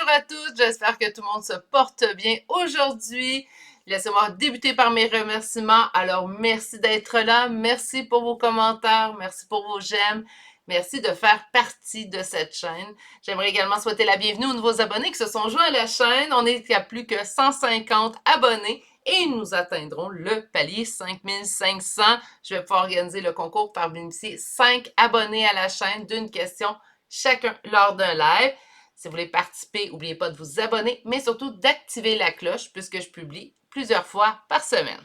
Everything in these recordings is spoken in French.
Bonjour à tous, j'espère que tout le monde se porte bien aujourd'hui. Laissez-moi débuter par mes remerciements. Alors, merci d'être là, merci pour vos commentaires, merci pour vos j'aime, merci de faire partie de cette chaîne. J'aimerais également souhaiter la bienvenue aux nouveaux abonnés qui se sont joints à la chaîne. On est à plus que 150 abonnés et nous atteindrons le palier 5500. Je vais pouvoir organiser le concours par bénéficier 5 abonnés à la chaîne d'une question chacun lors d'un live. Si vous voulez participer, n'oubliez pas de vous abonner, mais surtout d'activer la cloche puisque je publie plusieurs fois par semaine.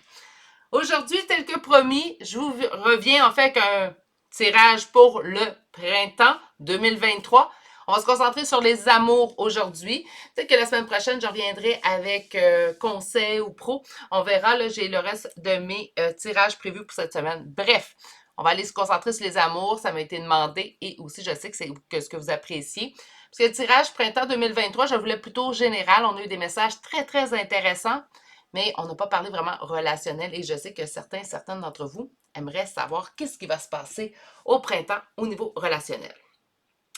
Aujourd'hui, tel que promis, je vous reviens en fait avec un tirage pour le printemps 2023. On va se concentrer sur les amours aujourd'hui. Peut-être que la semaine prochaine, je reviendrai avec conseils ou pro. On verra, là, j'ai le reste de mes tirages prévus pour cette semaine. Bref, on va aller se concentrer sur les amours. Ça m'a été demandé et aussi, je sais que c'est ce que vous appréciez. Parce que le tirage printemps 2023, je voulais plutôt général. On a eu des messages très, très intéressants, mais on n'a pas parlé vraiment relationnel et je sais que certaines d'entre vous aimeraient savoir qu'est-ce qui va se passer au printemps au niveau relationnel.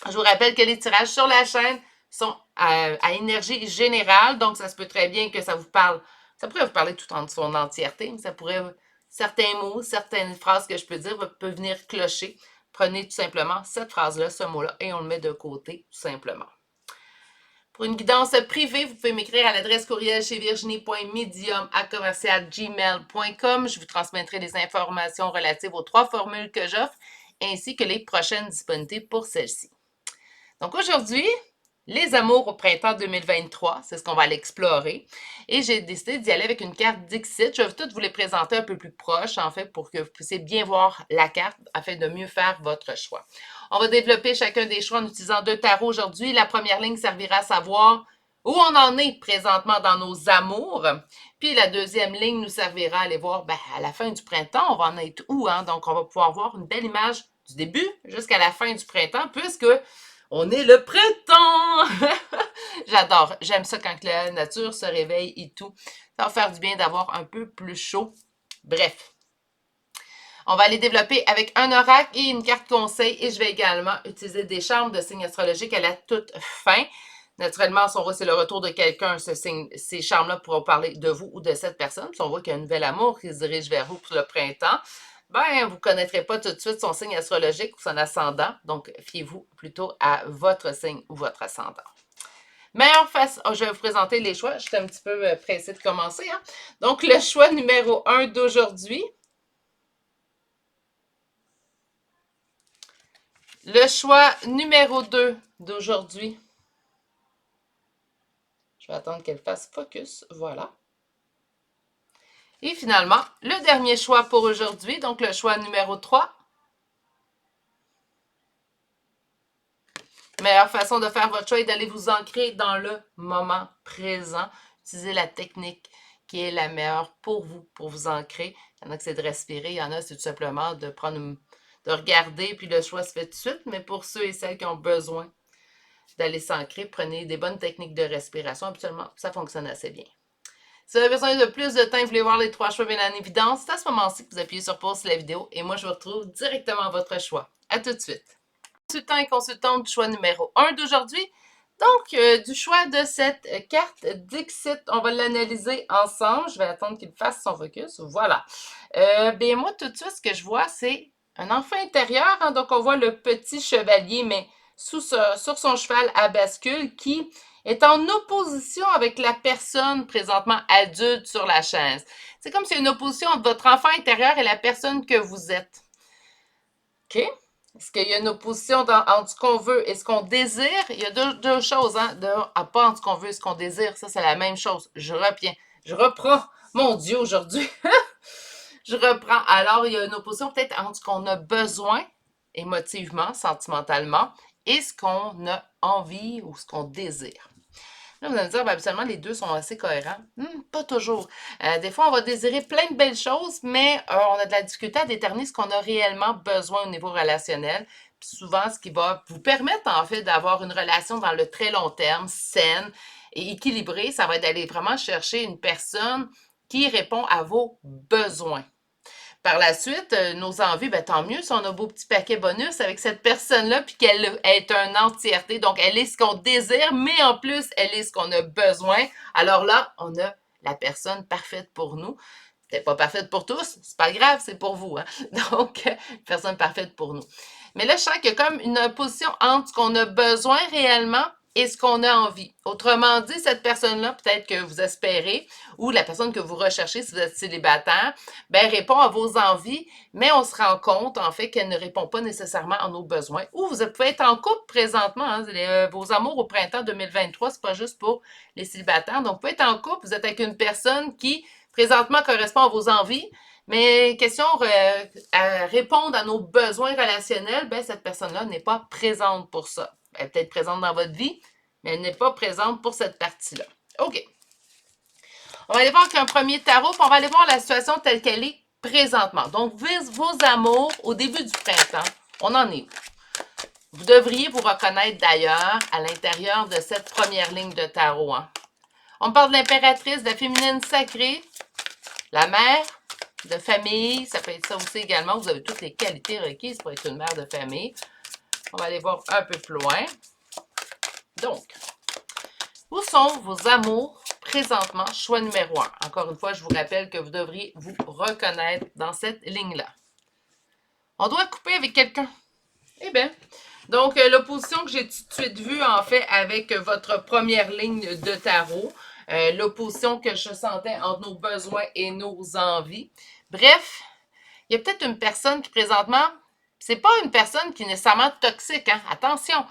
Je vous rappelle que les tirages sur la chaîne sont à énergie générale, donc ça se peut très bien que ça vous parle, ça pourrait vous parler tout en son entièreté, mais ça pourrait, certains mots, certaines phrases que je peux dire peuvent venir clocher. Prenez tout simplement cette phrase-là, ce mot-là, et on le met de côté, tout simplement. Pour une guidance privée, vous pouvez m'écrire à l'adresse courriel chez virginie.medium@gmail.com. Je vous transmettrai les informations relatives aux 3 formules que j'offre, ainsi que les prochaines disponibilités pour celles-ci. Donc aujourd'hui, les amours au printemps 2023, c'est ce qu'on va aller explorer. Et j'ai décidé d'y aller avec une carte Dixit. Je vais toutes vous les présenter un peu plus proche, en fait, pour que vous puissiez bien voir la carte afin de mieux faire votre choix. On va développer chacun des choix en utilisant 2 tarots aujourd'hui. La première ligne servira à savoir où on en est présentement dans nos amours. Puis la deuxième ligne nous servira à aller voir, à la fin du printemps, on va en être où, hein? Donc, on va pouvoir voir une belle image du début jusqu'à la fin du printemps, puisque on est le printemps! J'adore. J'aime ça quand la nature se réveille et tout. Ça va faire du bien d'avoir un peu plus chaud. Bref. On va aller développer avec un oracle et une carte conseil et je vais également utiliser des charmes de signes astrologiques à la toute fin. Naturellement, si on voit c'est le retour de quelqu'un, ces charmes-là pourront parler de vous ou de cette personne. Si on voit qu'il y a un nouvel amour qui se dirige vers vous pour le printemps, vous ne connaîtrez pas tout de suite son signe astrologique ou son ascendant. Donc, fiez-vous plutôt à votre signe ou votre ascendant. Meilleure face, je vais vous présenter les choix. Je suis un petit peu pressée de commencer. Hein? Donc, le choix numéro 1 d'aujourd'hui. Le choix numéro 2 d'aujourd'hui. Je vais attendre qu'elle fasse focus. Voilà. Et finalement, le dernier choix pour aujourd'hui, donc le choix numéro 3. Meilleure façon de faire votre choix est d'aller vous ancrer dans le moment présent. Utilisez la technique qui est la meilleure pour vous ancrer. Il y en a que c'est de respirer, il y en a c'est tout simplement de de regarder, puis le choix se fait tout de suite. Mais pour ceux et celles qui ont besoin d'aller s'ancrer, prenez des bonnes techniques de respiration. Habituellement, ça fonctionne assez bien. Si vous avez besoin de plus de temps et vous voulez voir les 3 choix bien en évidence, c'est à ce moment-ci que vous appuyez sur pause sur la vidéo et moi, je vous retrouve directement à votre choix. À tout de suite. Consultant et consultante du choix numéro 1 d'aujourd'hui. Donc, du choix de cette carte Dixit, on va l'analyser ensemble. Je vais attendre qu'il fasse son focus. Voilà. Moi, tout de suite, ce que je vois, c'est un enfant intérieur. Hein? Donc, on voit le petit chevalier, mais sur son cheval à bascule qui est en opposition avec la personne présentement adulte sur la chaise. C'est comme s'il y a une opposition entre votre enfant intérieur et la personne que vous êtes. OK? Est-ce qu'il y a une opposition entre ce qu'on veut et ce qu'on désire? Il y a deux choses, hein? Pas entre ce qu'on veut et ce qu'on désire. Ça, c'est la même chose. Je reprends. Mon Dieu, aujourd'hui. Je reprends. Alors, il y a une opposition peut-être entre ce qu'on a besoin émotivement, sentimentalement, et ce qu'on a envie ou ce qu'on désire. Là, vous allez me dire, habituellement, les deux sont assez cohérents. Pas toujours. Des fois, on va désirer plein de belles choses, mais on a de la difficulté à déterminer ce qu'on a réellement besoin au niveau relationnel. Puis souvent, ce qui va vous permettre, en fait, d'avoir une relation dans le très long terme, saine et équilibrée, ça va être d'aller vraiment chercher une personne qui répond à vos besoins. Par la suite, nos envies, ben, tant mieux si on a beau petit paquet bonus avec cette personne-là, puis qu'elle est une entièreté. Donc, elle est ce qu'on désire, mais en plus, elle est ce qu'on a besoin. Alors là, on a la personne parfaite pour nous. Peut-être pas parfaite pour tous, c'est pas grave, c'est pour vous. Hein? Donc, personne parfaite pour nous. Mais là, je sens qu'il y a comme une opposition entre ce qu'on a besoin réellement et ce qu'on a envie. Autrement dit, cette personne-là, peut-être que vous espérez, ou la personne que vous recherchez si vous êtes célibataire, ben, répond à vos envies, mais on se rend compte, en fait, qu'elle ne répond pas nécessairement à nos besoins. Ou vous pouvez être en couple présentement, hein, vos amours au printemps 2023, c'est pas juste pour les célibataires. Donc, vous pouvez être en couple, vous êtes avec une personne qui, présentement, correspond à vos envies, mais question à répondre à nos besoins relationnels, ben, cette personne-là n'est pas présente pour ça. Elle est peut-être présente dans votre vie, mais elle n'est pas présente pour cette partie-là. OK. On va aller voir qu'un premier tarot, puis on va aller voir la situation telle qu'elle est présentement. Donc, vos amours au début du printemps, on en est où? Vous devriez vous reconnaître d'ailleurs à l'intérieur de cette première ligne de tarot. Hein. On parle de l'impératrice, de la féminine sacrée, la mère de famille, ça peut être ça aussi également. Vous avez toutes les qualités requises pour être une mère de famille. On va aller voir un peu plus loin. Donc, où sont vos amours présentement? Choix numéro 1. Encore une fois, je vous rappelle que vous devriez vous reconnaître dans cette ligne-là. On doit couper avec quelqu'un. Eh bien, donc l'opposition que j'ai tout de suite vue, en fait, avec votre première ligne de tarot, l'opposition que je sentais entre nos besoins et nos envies. Bref, il y a peut-être une personne qui présentement, c'est pas une personne qui est nécessairement toxique, hein? Attention.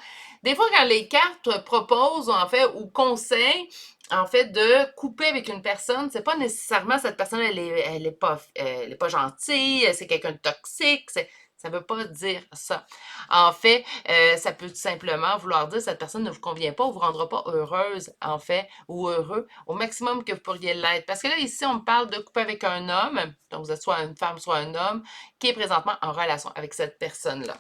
Des fois, quand les cartes proposent, en fait, ou conseillent, en fait, de couper avec une personne, c'est pas nécessairement cette personne, elle est pas gentille, c'est quelqu'un de toxique, ça veut pas dire ça. En fait, ça peut tout simplement vouloir dire que cette personne ne vous convient pas ou vous rendra pas heureuse, en fait, ou heureux, au maximum que vous pourriez l'être. Parce que là, ici, on me parle de couper avec un homme, donc vous êtes soit une femme, soit un homme, qui est présentement en relation avec cette personne-là.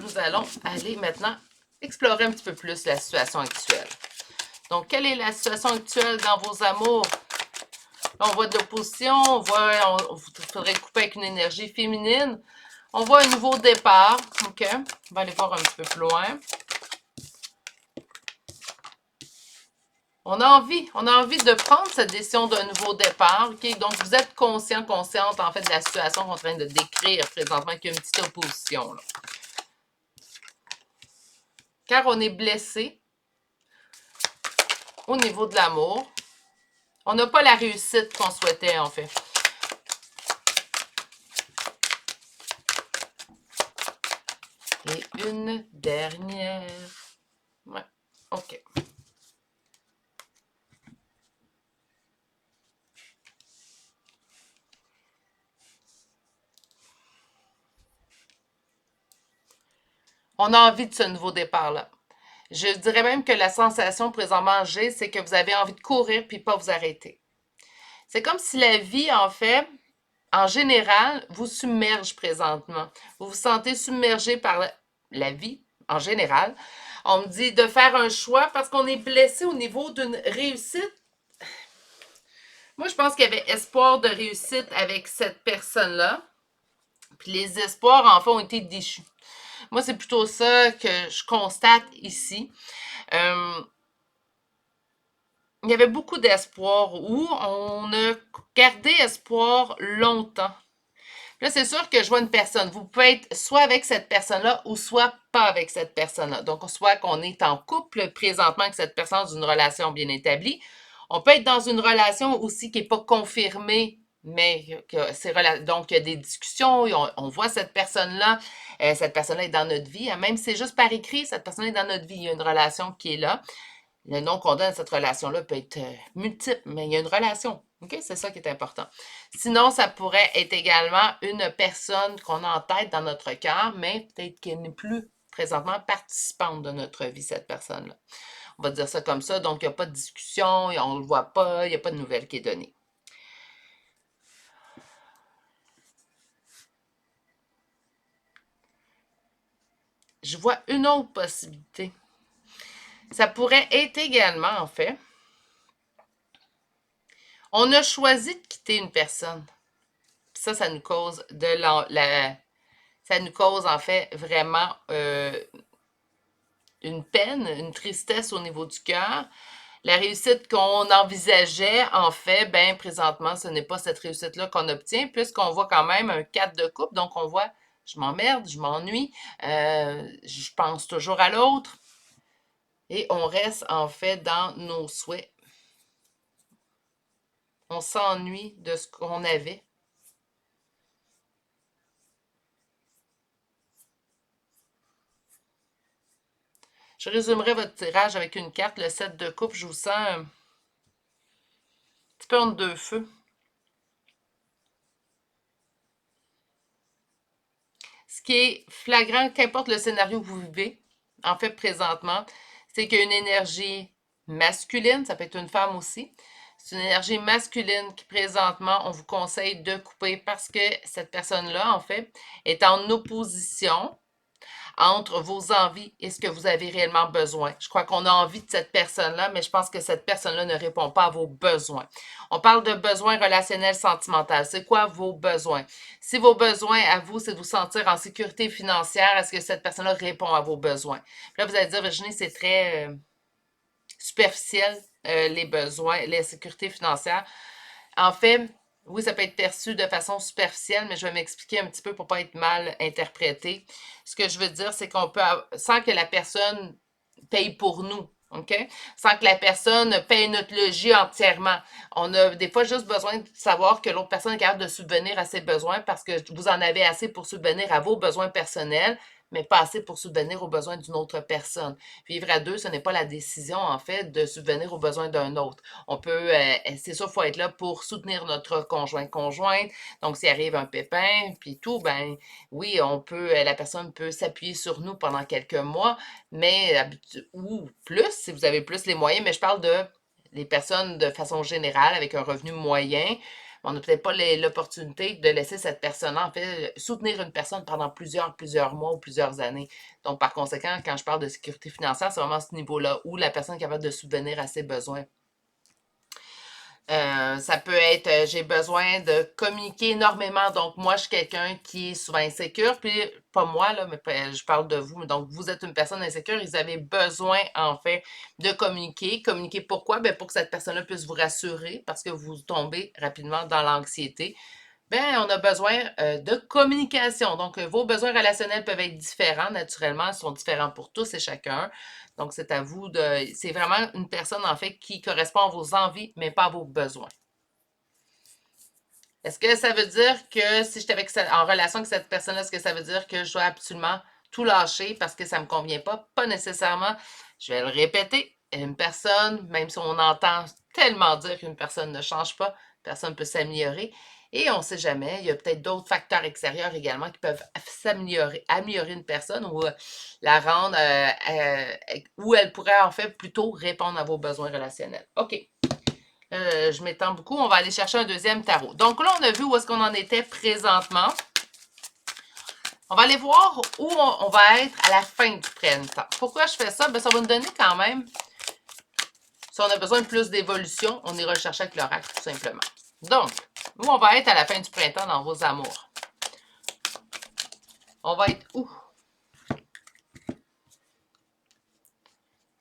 Nous allons aller maintenant explorer un petit peu plus la situation actuelle. Donc, quelle est la situation actuelle dans vos amours? Là, on voit de l'opposition, on voit, il faudrait couper avec une énergie féminine. On voit un nouveau départ, OK? On va aller voir un petit peu plus loin. On a envie de prendre cette décision d'un nouveau départ, OK? Donc, vous êtes conscient, consciente, en fait, de la situation qu'on est en train de décrire présentement, qu'il y a une petite opposition, là. Car on est blessé au niveau de l'amour. On n'a pas la réussite qu'on souhaitait, en fait. Et une dernière. Ouais, OK. On a envie de ce nouveau départ-là. Je dirais même que la sensation présentement j'ai, c'est que vous avez envie de courir puis pas vous arrêter. C'est comme si la vie, en fait, en général, vous submerge présentement. Vous vous sentez submergé par la vie, en général. On me dit de faire un choix parce qu'on est blessé au niveau d'une réussite. Moi, je pense qu'il y avait espoir de réussite avec cette personne-là. Puis les espoirs, en fait, ont été déchus. Moi, c'est plutôt ça que je constate ici. Il y avait beaucoup d'espoir où on a gardé espoir longtemps. Là, c'est sûr que je vois une personne. Vous pouvez être soit avec cette personne-là ou soit pas avec cette personne-là. Donc, soit qu'on est en couple présentement avec cette personne dans une relation bien établie. On peut être dans une relation aussi qui n'est pas confirmée, mais donc il y a des discussions, on voit cette personne-là est dans notre vie. Même si c'est juste par écrit, cette personne est dans notre vie. Il y a une relation qui est là. Le nom qu'on donne à cette relation-là peut être multiple, mais il y a une relation. OK? C'est ça qui est important. Sinon, ça pourrait être également une personne qu'on a en tête dans notre cœur, mais peut-être qu'elle n'est plus présentement participante de notre vie, cette personne-là. On va dire ça comme ça. Donc, il n'y a pas de discussion, on ne le voit pas, il n'y a pas de nouvelle qui est donnée. Je vois une autre possibilité. Ça pourrait être également, en fait, On a choisi de quitter une personne. Ça nous cause ça nous cause en fait vraiment une peine, une tristesse au niveau du cœur. La réussite qu'on envisageait, en fait, ben présentement, ce n'est pas cette réussite-là qu'on obtient, puisqu'on voit quand même un 4 de coupe. Donc, on voit, je m'emmerde, je m'ennuie, je pense toujours à l'autre. Et on reste, en fait, dans nos souhaits. On s'ennuie de ce qu'on avait. Je résumerai votre tirage avec une carte, le 7 de coupe. Je vous sens un petit peu entre deux feux. Ce qui est flagrant, qu'importe le scénario que vous vivez, en fait, présentement, c'est qu'il y a une énergie masculine, ça peut être une femme aussi. C'est une énergie masculine qui, présentement, on vous conseille de couper parce que cette personne-là, en fait, est en opposition entre vos envies et ce que vous avez réellement besoin. Je crois qu'on a envie de cette personne-là, mais je pense que cette personne-là ne répond pas à vos besoins. On parle de besoins relationnels sentimentaux. C'est quoi vos besoins? Si vos besoins à vous, c'est de vous sentir en sécurité financière, est-ce que cette personne-là répond à vos besoins? Puis là, vous allez dire, Virginie, c'est très superficiel, les besoins, les sécurités financières. En fait, oui, ça peut être perçu de façon superficielle, mais je vais m'expliquer un petit peu pour ne pas être mal interprété. Ce que je veux dire, c'est qu'on peut, sans que la personne paye pour nous, OK? Sans que la personne paye notre logis entièrement. On a des fois juste besoin de savoir que l'autre personne est capable de subvenir à ses besoins parce que vous en avez assez pour subvenir à vos besoins personnels, mais pas assez pour subvenir aux besoins d'une autre personne. Vivre à deux, ce n'est pas la décision, en fait, de subvenir aux besoins d'un autre. On peut, c'est sûr, il faut être là pour soutenir notre conjointe. Donc, s'il arrive un pépin, puis tout, ben oui, on peut, la personne peut s'appuyer sur nous pendant quelques mois, mais, ou plus, si vous avez plus les moyens, mais je parle de les personnes de façon générale avec un revenu moyen. On n'a peut-être pas l'opportunité de laisser cette personne, en fait, soutenir une personne pendant plusieurs mois ou plusieurs années. Donc, par conséquent, quand je parle de sécurité financière, c'est vraiment ce niveau-là où la personne est capable de subvenir à ses besoins. Ça peut être, j'ai besoin de communiquer énormément. Donc, moi, je suis quelqu'un qui est souvent insécure. Puis, pas moi, là, mais je parle de vous. Donc, vous êtes une personne insécure. Vous avez besoin, en fait, de communiquer. Communiquer pourquoi? Ben, pour que cette personne-là puisse vous rassurer parce que vous tombez rapidement dans l'anxiété. Ben, on a besoin de communication. Donc, vos besoins relationnels peuvent être différents, naturellement. Ils sont différents pour tous et chacun. Donc, c'est à vous de... C'est vraiment une personne, en fait, qui correspond à vos envies, mais pas à vos besoins. Est-ce que ça veut dire que si j'étais en relation avec cette personne-là, est-ce que ça veut dire que je dois absolument tout lâcher parce que ça ne me convient pas? Pas nécessairement. Je vais le répéter. Une personne, même si on entend tellement dire qu'une personne ne change pas, personne peut s'améliorer. Et on ne sait jamais, il y a peut-être d'autres facteurs extérieurs également qui peuvent améliorer une personne ou la rendre, où elle pourrait en fait plutôt répondre à vos besoins relationnels. OK. Je m'étends beaucoup. On va aller chercher un deuxième tarot. Donc là, on a vu où est-ce qu'on en était présentement. On va aller voir où on va être à la fin du printemps. Pourquoi je fais ça? Ben, ça va nous donner quand même, si on a besoin de plus d'évolution, on ira le chercher avec l'oracle, tout simplement. Donc, où on va être à la fin du printemps dans vos amours? On va être où?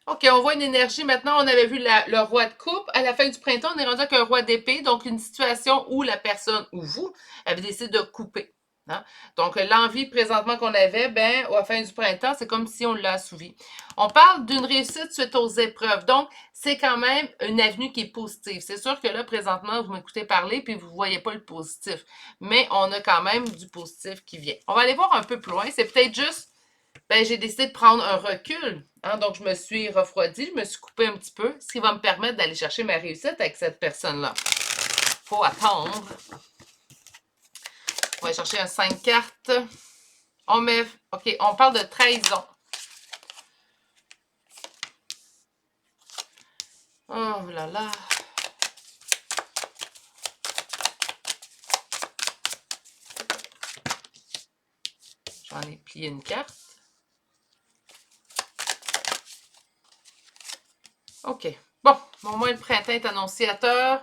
OK, on voit une énergie. Maintenant, on avait vu le roi de coupe. À la fin du printemps, on est rendu avec un roi d'épée. Donc, une situation où la personne, ou vous, avez décidé de couper. Hein? Donc, l'envie présentement qu'on avait, ben, à la fin du printemps, c'est comme si on l'a assouvi. On parle d'une réussite suite aux épreuves. Donc, c'est quand même une avenue qui est positive. C'est sûr que là, présentement, vous m'écoutez parler puis vous ne voyez pas le positif. Mais on a quand même du positif qui vient. On va aller voir un peu plus loin. C'est peut-être juste ben, j'ai décidé de prendre un recul. Hein, donc, je me suis refroidie, je me suis coupée un petit peu, ce qui va me permettre d'aller chercher ma réussite avec cette personne-là. Faut attendre. On va aller chercher un 5 cartes. On met... OK, on parle de trahison. Oh là là. J'en ai plié une carte. OK. Bon, au moins le printemps est annonciateur.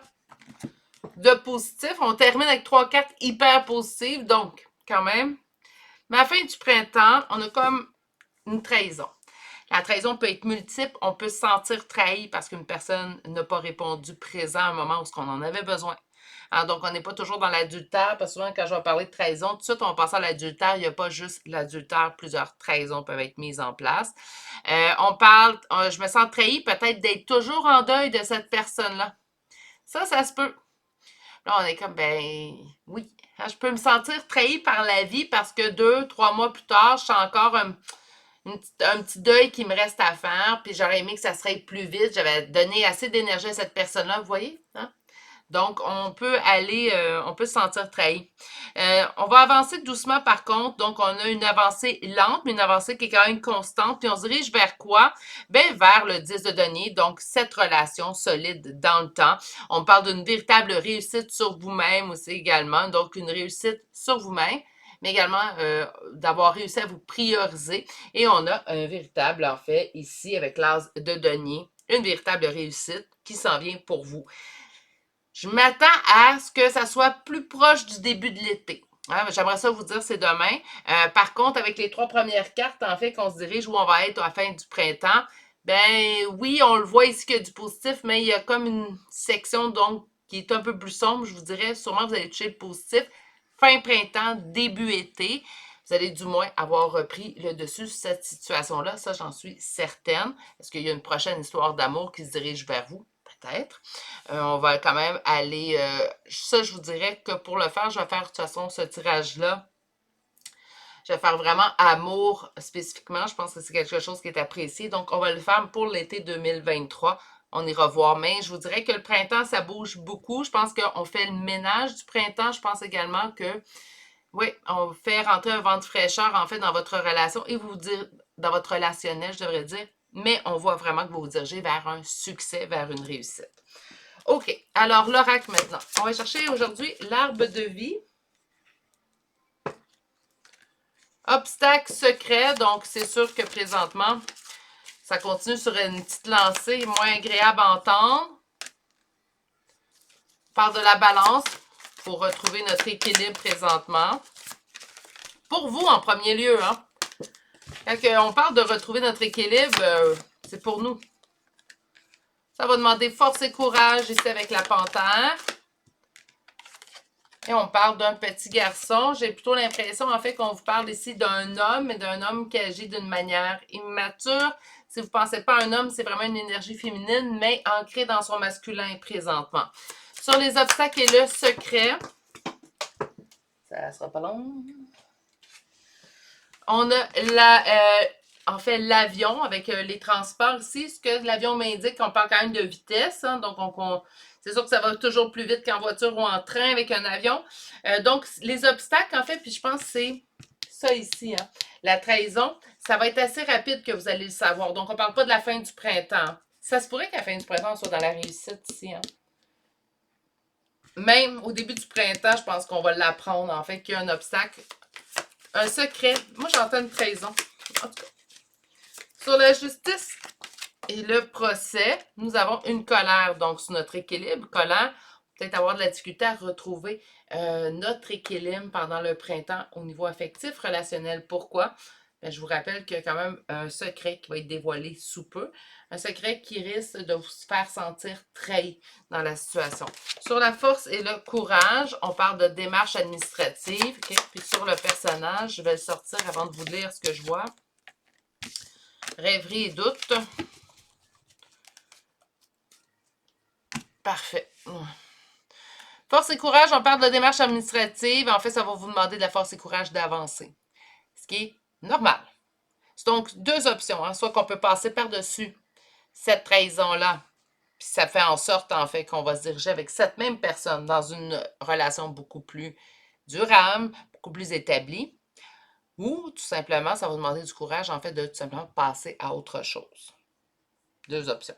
de positif. On termine avec 3 cartes hyper positives, donc quand même. Mais à la fin du printemps, on a comme une trahison. La trahison peut être multiple. On peut se sentir trahi parce qu'une personne n'a pas répondu présent à un moment où on en avait besoin. Alors, donc, on n'est pas toujours dans l'adultère, parce que souvent, quand je vais parler de trahison, tout de suite, on passe à l'adultère. Il n'y a pas juste l'adultère, plusieurs trahisons peuvent être mises en place. On parle, je me sens trahi peut-être d'être toujours en deuil de cette personne-là. Ça se peut. Là, on est comme, ben oui, je peux me sentir trahi par la vie parce que 2, 3 mois plus tard, je suis encore un petit deuil qui me reste à faire, puis j'aurais aimé que ça serait plus vite. J'avais donné assez d'énergie à cette personne-là, vous voyez? Hein? Donc, on peut on peut se sentir trahi. On va avancer doucement par contre. Donc, on a une avancée lente, mais une avancée qui est quand même constante. Puis, on se dirige vers quoi? Ben, vers le 10 de denier. Donc, cette relation solide dans le temps. On parle d'une véritable réussite sur vous-même aussi également. Donc, une réussite sur vous-même, mais également d'avoir réussi à vous prioriser. Et on a un véritable, en fait, ici, avec l'as de denier, une véritable réussite qui s'en vient pour vous. Je m'attends à ce que ça soit plus proche du début de l'été. Hein, j'aimerais ça vous dire, c'est demain. Par contre, avec les 3 premières cartes, en fait, qu'on se dirige où on va être à la fin du printemps, ben oui, on le voit ici qu'il y a du positif, mais il y a comme une section donc qui est un peu plus sombre, je vous dirais. Sûrement, vous allez toucher le positif. Fin printemps, début été. Vous allez du moins avoir repris le dessus sur cette situation-là. Ça, j'en suis certaine. Est-ce qu'il y a une prochaine histoire d'amour qui se dirige vers vous? Peut-être. On va quand même aller... ça, je vous dirais que pour le faire, je vais faire de toute façon ce tirage-là. Je vais faire vraiment amour spécifiquement. Je pense que c'est quelque chose qui est apprécié. Donc, on va le faire pour l'été 2023. On ira voir. Mais je vous dirais que le printemps, ça bouge beaucoup. Je pense qu'on fait le ménage du printemps. Je pense également que, oui, on fait rentrer un vent de fraîcheur, en fait, dans votre relation et vous dire, dans votre relationnel, je devrais dire. Mais on voit vraiment que vous vous dirigez vers un succès, vers une réussite. OK, alors l'oracle maintenant. On va chercher aujourd'hui l'arbre de vie. Obstacle secret, donc c'est sûr que présentement, ça continue sur une petite lancée moins agréable à entendre. On parle de la balance pour retrouver notre équilibre présentement. Pour vous en premier lieu, hein. Quand on parle de retrouver notre équilibre, c'est pour nous. Ça va demander force et courage ici avec la panthère. Et on parle d'un petit garçon. J'ai plutôt l'impression, en fait, qu'on vous parle ici d'un homme, mais d'un homme qui agit d'une manière immature. Si vous ne pensez pas à un homme, c'est vraiment une énergie féminine, mais ancrée dans son masculin présentement. Sur les obstacles et le secret, ça sera pas long. On a en fait, l'avion avec les transports ici. Ce que l'avion m'indique, on parle quand même de vitesse. Hein, donc, c'est sûr que ça va toujours plus vite qu'en voiture ou en train avec un avion. Donc, les obstacles, en fait, puis je pense que c'est ça ici. Hein, la trahison, ça va être assez rapide que vous allez le savoir. Donc, on ne parle pas de la fin du printemps. Ça se pourrait qu'à la fin du printemps, on soit dans la réussite ici. Hein. Même au début du printemps, je pense qu'on va l'apprendre, en fait, qu'il y a un obstacle. Un secret. Moi, j'entends une trahison. En tout cas. Sur la justice et le procès, nous avons une colère. Donc, sur notre équilibre, colère, peut-être avoir de la difficulté à retrouver notre équilibre pendant le printemps au niveau affectif, relationnel. Pourquoi? Bien, je vous rappelle qu'il y a quand même un secret qui va être dévoilé sous peu. Un secret qui risque de vous faire sentir trahi dans la situation. Sur la force et le courage, on parle de démarche administrative. Okay? Puis sur le personnage, je vais le sortir avant de vous lire ce que je vois. Rêverie et doute. Parfait. Force et courage, on parle de démarche administrative. En fait, ça va vous demander de la force et courage d'avancer. Ce qui est normal. C'est donc 2 options. Hein. Soit qu'on peut passer par-dessus cette trahison-là, puis ça fait en sorte, en fait, qu'on va se diriger avec cette même personne dans une relation beaucoup plus durable, beaucoup plus établie. Ou, tout simplement, ça va vous demander du courage, en fait, de tout simplement passer à autre chose. 2 options.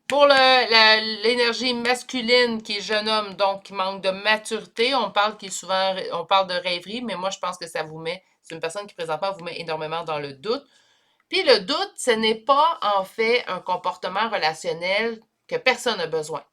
Pour l'énergie masculine qui est jeune homme, donc qui manque de maturité, on parle de rêverie, mais moi je pense que ça vous met, c'est une personne qui présentement vous met énormément dans le doute. Puis le doute, ce n'est pas en fait un comportement relationnel que personne n'a besoin.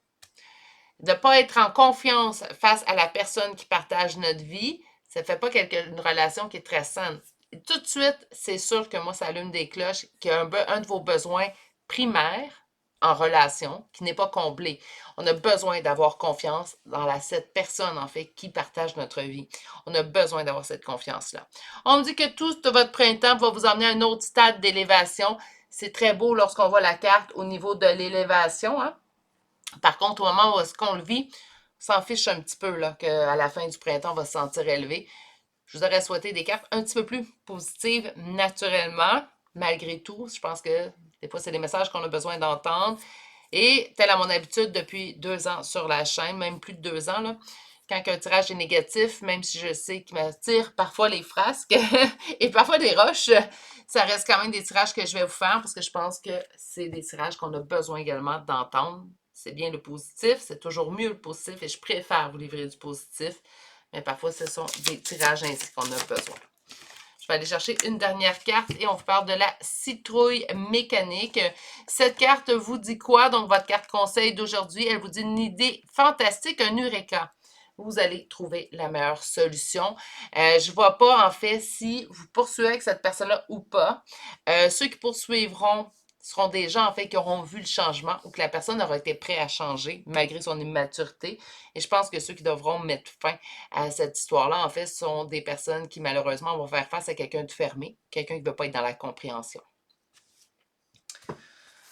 de ne pas être en confiance face à la personne qui partage notre vie, ça ne fait pas une relation qui est très saine. Et tout de suite, c'est sûr que moi, ça allume des cloches, qu'il y a un de vos besoins primaires en relation qui n'est pas comblé. On a besoin d'avoir confiance dans cette personne, en fait, qui partage notre vie. On a besoin d'avoir cette confiance-là. On me dit que tout votre printemps va vous emmener à un autre stade d'élévation. C'est très beau lorsqu'on voit la carte au niveau de l'élévation, hein? Par contre, au moment où est-ce qu'on le vit, on s'en fiche un petit peu, là, qu'à la fin du printemps, on va se sentir élevé. Je vous aurais souhaité des cartes un petit peu plus positives naturellement, malgré tout. Je pense que des fois, c'est des messages qu'on a besoin d'entendre. Et tel à mon habitude depuis 2 ans sur la chaîne, même plus de 2 ans, là, quand un tirage est négatif, même si je sais qu'il m'attire parfois les frasques et parfois des roches, ça reste quand même des tirages que je vais vous faire parce que je pense que c'est des tirages qu'on a besoin également d'entendre. C'est bien le positif, c'est toujours mieux le positif et je préfère vous livrer du positif, mais parfois ce sont des tirages ainsi qu'on a besoin. Je vais aller chercher une dernière carte et on vous parle de la citrouille mécanique. Cette carte vous dit quoi? Donc, votre carte conseil d'aujourd'hui, elle vous dit une idée fantastique, un eureka. Vous allez trouver la meilleure solution. Je ne vois pas, en fait, si vous poursuivez avec cette personne-là ou pas. Ceux qui poursuivront seront des gens, en fait, qui auront vu le changement ou que la personne aura été prête à changer malgré son immaturité. Et je pense que ceux qui devront mettre fin à cette histoire-là, en fait, sont des personnes qui, malheureusement, vont faire face à quelqu'un de fermé, quelqu'un qui ne veut pas être dans la compréhension.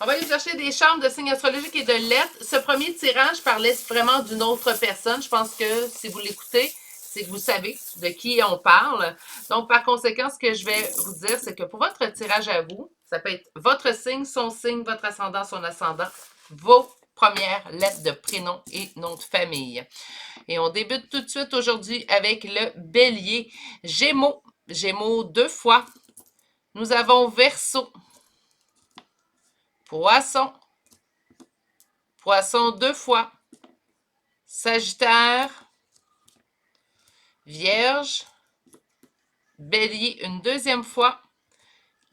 On va aller chercher des charmes de signes astrologiques et de lettres. Ce premier tirage parlait vraiment d'une autre personne. Je pense que si vous l'écoutez, c'est que vous savez de qui on parle. Donc, par conséquent, ce que je vais vous dire, c'est que pour votre tirage à vous, ça peut être votre signe, votre ascendant, son ascendant, vos premières lettres de prénom et nom de famille. Et on débute tout de suite aujourd'hui avec le Bélier. Gémeaux, Gémeaux 2 fois. Nous avons Verseau, Poisson, Poisson 2 fois. Sagittaire, Vierge, Bélier une deuxième fois.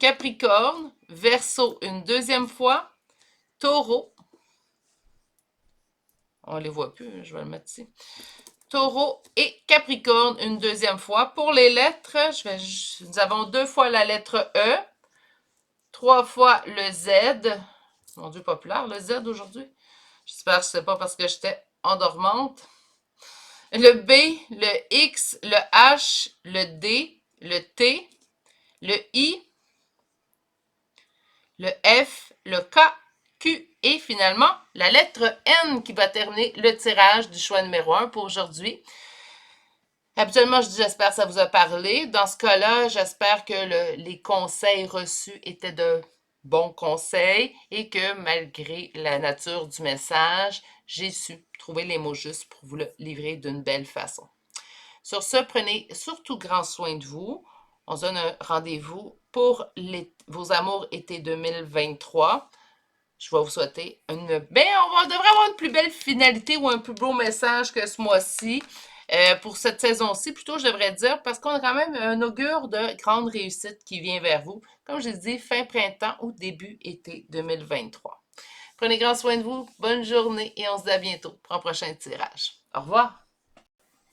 Capricorne, Verseau une deuxième fois. Taureau, on ne les voit plus, je vais le mettre ici. Taureau et Capricorne une deuxième fois. Pour les lettres, nous avons 2 fois la lettre E, 3 fois le Z. Mon Dieu, populaire le Z aujourd'hui. J'espère que ce n'est pas parce que j'étais endormante. Le B, le X, le H, le D, le T, le I, le F, le K, Q et finalement la lettre N qui va terminer le tirage du choix numéro 1 pour aujourd'hui. Habituellement, je dis j'espère que ça vous a parlé. Dans ce cas-là, j'espère que les conseils reçus étaient de bons conseils et que malgré la nature du message, j'ai su trouver les mots justes pour vous le livrer d'une belle façon. Sur ce, prenez surtout grand soin de vous. On se donne un rendez-vous pour vos amours été 2023. Je vais vous souhaiter on devrait avoir une plus belle finalité ou un plus beau message que ce mois-ci. Pour cette saison-ci, plutôt, je devrais dire, parce qu'on a quand même un augure de grande réussite qui vient vers vous. Comme je l'ai dit, fin printemps ou début été 2023. Prenez grand soin de vous, bonne journée et on se dit à bientôt pour un prochain tirage. Au revoir!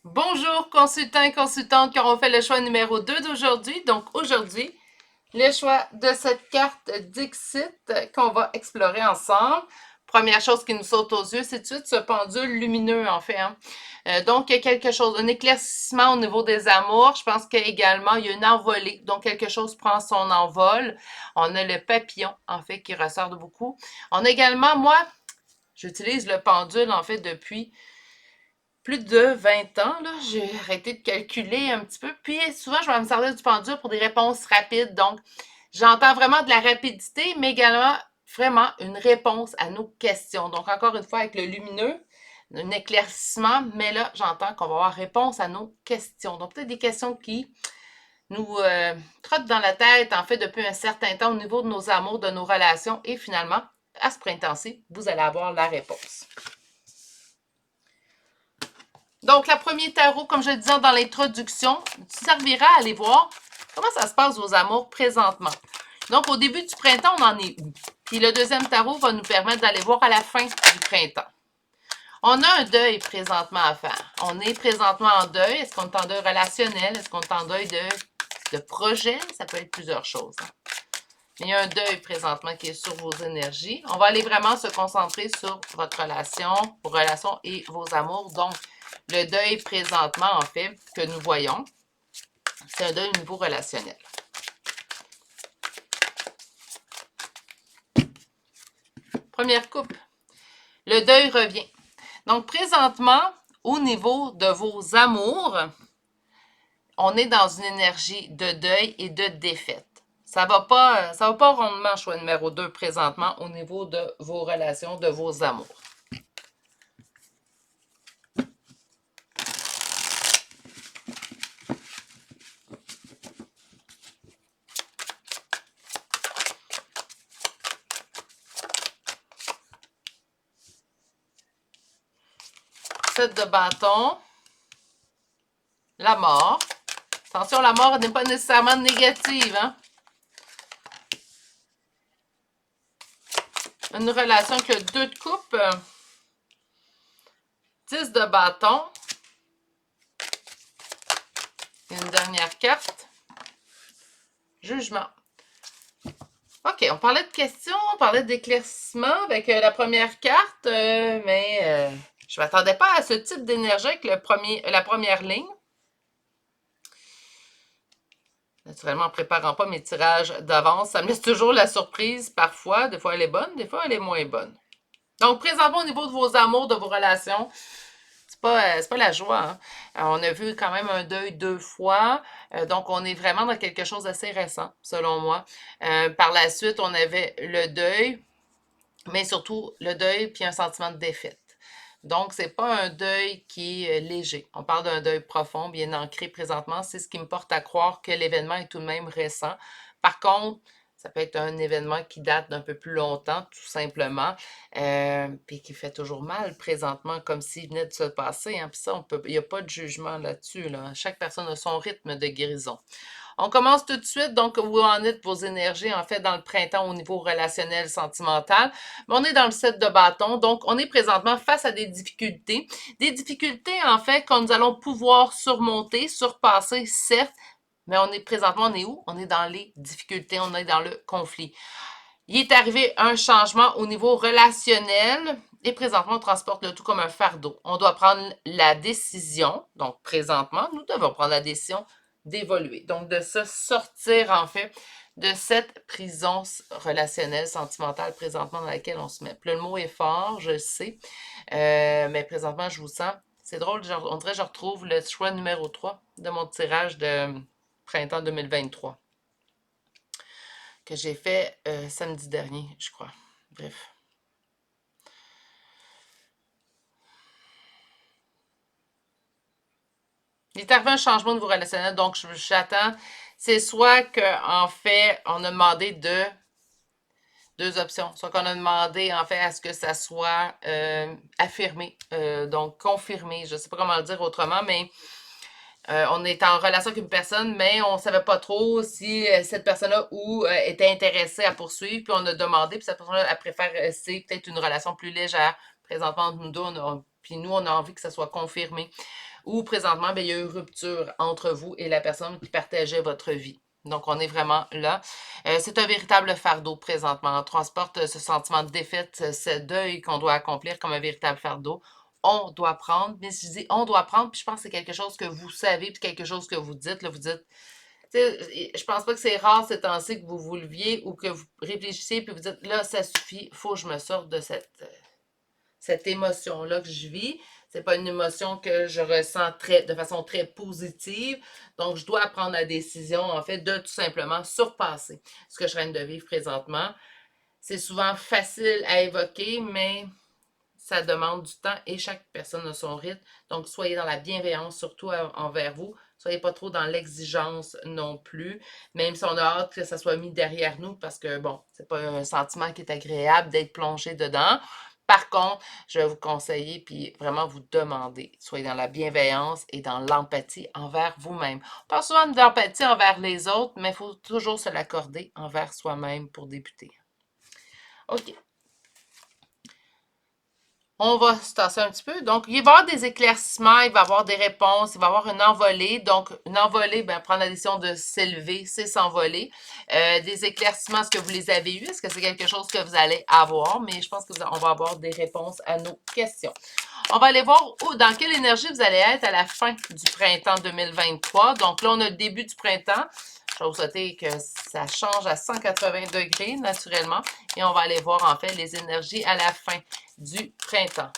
Bonjour consultants et consultantes qui auront fait le choix numéro 2 d'aujourd'hui. Donc aujourd'hui, le choix de cette carte Dixit qu'on va explorer ensemble. Première chose qui nous saute aux yeux, c'est tout de suite ce pendule lumineux en fait. Hein. Donc, il y a quelque chose, un éclaircissement au niveau des amours. Je pense qu'également, il y a une envolée. Donc, quelque chose prend son envol. On a le papillon, en fait, qui ressort de beaucoup. On a également, moi, j'utilise le pendule, en fait, depuis plus de 20 ans. J'ai arrêté de calculer un petit peu. Puis, souvent, je vais me servir du pendule pour des réponses rapides. Donc, j'entends vraiment de la rapidité, mais également vraiment une réponse à nos questions. Donc, encore une fois, avec le lumineux, un éclaircissement, mais là, j'entends qu'on va avoir réponse à nos questions. Donc, peut-être des questions qui nous trottent dans la tête, en fait, depuis un certain temps au niveau de nos amours, de nos relations. Et finalement, à ce printemps-ci, vous allez avoir la réponse. Donc, la première tarot, comme je le disais dans l'introduction, servira à aller voir comment ça se passe vos amours présentement. Donc, au début du printemps, on en est où? Puis le deuxième tarot va nous permettre d'aller voir à la fin du printemps. On a un deuil présentement à faire. On est présentement en deuil. Est-ce qu'on est en deuil relationnel? Est-ce qu'on est en deuil de projet? Ça peut être plusieurs choses. Hein. Mais il y a un deuil présentement qui est sur vos énergies. On va aller vraiment se concentrer sur votre relation, vos relations et vos amours. Donc, le deuil présentement, en fait, que nous voyons, c'est un deuil au niveau relationnel. Première coupe. Le deuil revient. Donc, présentement, au niveau de vos amours, on est dans une énergie de deuil et de défaite. Ça va pas rondement choix numéro 2 présentement au niveau de vos relations, de vos amours. Sept de bâton. La mort. Attention, la mort n'est pas nécessairement négative. Hein? Une relation qui a 2 de coupe. 10 de bâton. Et une dernière carte. Jugement. OK, on parlait de questions, on parlait d'éclaircissement avec la première carte, mais je ne m'attendais pas à ce type d'énergie avec la première ligne. Naturellement, en ne préparant pas mes tirages d'avance, ça me laisse toujours la surprise parfois. Des fois, elle est bonne, des fois, elle est moins bonne. Donc, présentement, au niveau de vos amours, de vos relations, c'est pas la joie. Hein? On a vu quand même un deuil 2 fois. Donc, on est vraiment dans quelque chose d'assez récent, selon moi. Par la suite, on avait le deuil, mais surtout le deuil puis un sentiment de défaite. Donc, c'est pas un deuil qui est léger. On parle d'un deuil profond, bien ancré présentement. C'est ce qui me porte à croire que l'événement est tout de même récent. Par contre, ça peut être un événement qui date d'un peu plus longtemps, tout simplement, puis qui fait toujours mal présentement, comme s'il venait de se passer. Hein. Puis ça, il n'y a pas de jugement là-dessus. Là. Chaque personne a son rythme de guérison. On commence tout de suite, donc, où en êtes vos énergies, en fait, dans le printemps au niveau relationnel, sentimental. Mais on est dans le 7 de bâton, donc on est présentement face à des difficultés. Des difficultés, en fait, que nous allons pouvoir surmonter, surpasser, certes, mais on est présentement, on est où? On est dans les difficultés, on est dans le conflit. Il est arrivé un changement au niveau relationnel et présentement, on transporte le tout comme un fardeau. On doit prendre la décision, donc présentement, nous devons prendre la décision d'évoluer. Donc, de se sortir, en fait, de cette prison relationnelle, sentimentale, présentement dans laquelle on se met. Puis le mot est fort, je le sais, mais présentement, je vous sens. C'est drôle, on dirait que je retrouve le choix numéro 3 de mon tirage de printemps 2023 que j'ai fait samedi dernier, je crois. Bref. Il est arrivé un changement au niveau relationnel, donc j'attends. C'est soit qu'en fait, on a demandé deux options. Soit qu'on a demandé, en fait, à ce que ça soit affirmé, donc confirmé. Je ne sais pas comment le dire autrement, mais on est en relation avec une personne, mais on ne savait pas trop si cette personne-là était intéressée à poursuivre. Puis on a demandé, puis cette personne-là, elle préfère rester peut-être une relation plus légère. Présentement, entre nous deux, puis nous, on a envie que ça soit confirmé. Ou présentement, bien, il y a eu rupture entre vous et la personne qui partageait votre vie. Donc, on est vraiment là. C'est un véritable fardeau présentement. On transporte ce sentiment de défaite, ce deuil qu'on doit accomplir comme un véritable fardeau. On doit prendre, mais je dis on doit prendre, puis je pense que c'est quelque chose que vous savez, puis quelque chose que vous dites. Là, vous dites, je pense pas que c'est rare ces temps-ci que vous vous leviez ou que vous réfléchissiez, puis vous dites, là, ça suffit, il faut que je me sorte de cette émotion-là que je vis. C'est pas une émotion que je ressens de façon très positive. Donc, je dois prendre la décision, en fait, de tout simplement surpasser ce que je viens de vivre présentement. C'est souvent facile à évoquer, mais ça demande du temps et chaque personne a son rythme. Donc, soyez dans la bienveillance, surtout envers vous. Soyez pas trop dans l'exigence non plus, même si on a hâte que ça soit mis derrière nous parce que, bon, c'est pas un sentiment qui est agréable d'être plongé dedans. Par contre, je vais vous conseiller puis vraiment vous demander, soyez dans la bienveillance et dans l'empathie envers vous-même. On parle souvent d'empathie envers les autres, mais il faut toujours se l'accorder envers soi-même pour débuter. OK. On va se tasser un petit peu. Donc, il va y avoir des éclaircissements, il va y avoir des réponses, il va y avoir une envolée. Donc, une envolée, ben, prendre la décision de s'élever, c'est s'envoler. Des éclaircissements, est-ce que vous les avez eus? Est-ce que c'est quelque chose que vous allez avoir? Mais je pense qu'on va avoir des réponses à nos questions. On va aller voir dans quelle énergie vous allez être à la fin du printemps 2023. Donc là, on a le début du printemps. Je vais vous souhaiter que ça change à 180 degrés naturellement. Et on va aller voir en fait les énergies à la fin du printemps.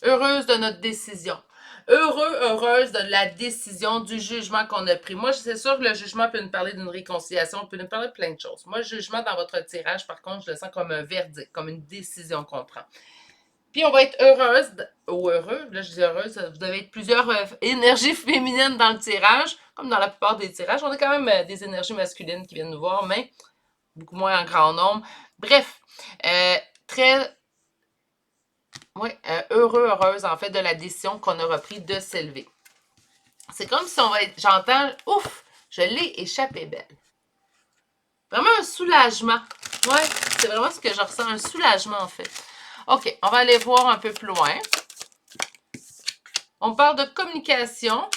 Heureuse de notre décision. Heureuse de la décision, du jugement qu'on a pris. Moi, c'est sûr que le jugement peut nous parler d'une réconciliation, peut nous parler de plein de choses. Moi, le jugement dans votre tirage, par contre, je le sens comme un verdict, comme une décision qu'on prend. Puis on va être heureuse, ou heureux, là je dis heureuse, vous devez être plusieurs énergies féminines dans le tirage, comme dans la plupart des tirages. On a quand même des énergies masculines qui viennent nous voir, mais beaucoup moins en grand nombre. Bref, très heureuse en fait de la décision qu'on aura prise de s'élever. C'est comme si on va être, j'entends, ouf, je l'ai échappé belle. Vraiment un soulagement. Ouais, c'est vraiment ce que je ressens, un soulagement en fait. OK, on va aller voir un peu plus loin. On parle de communication.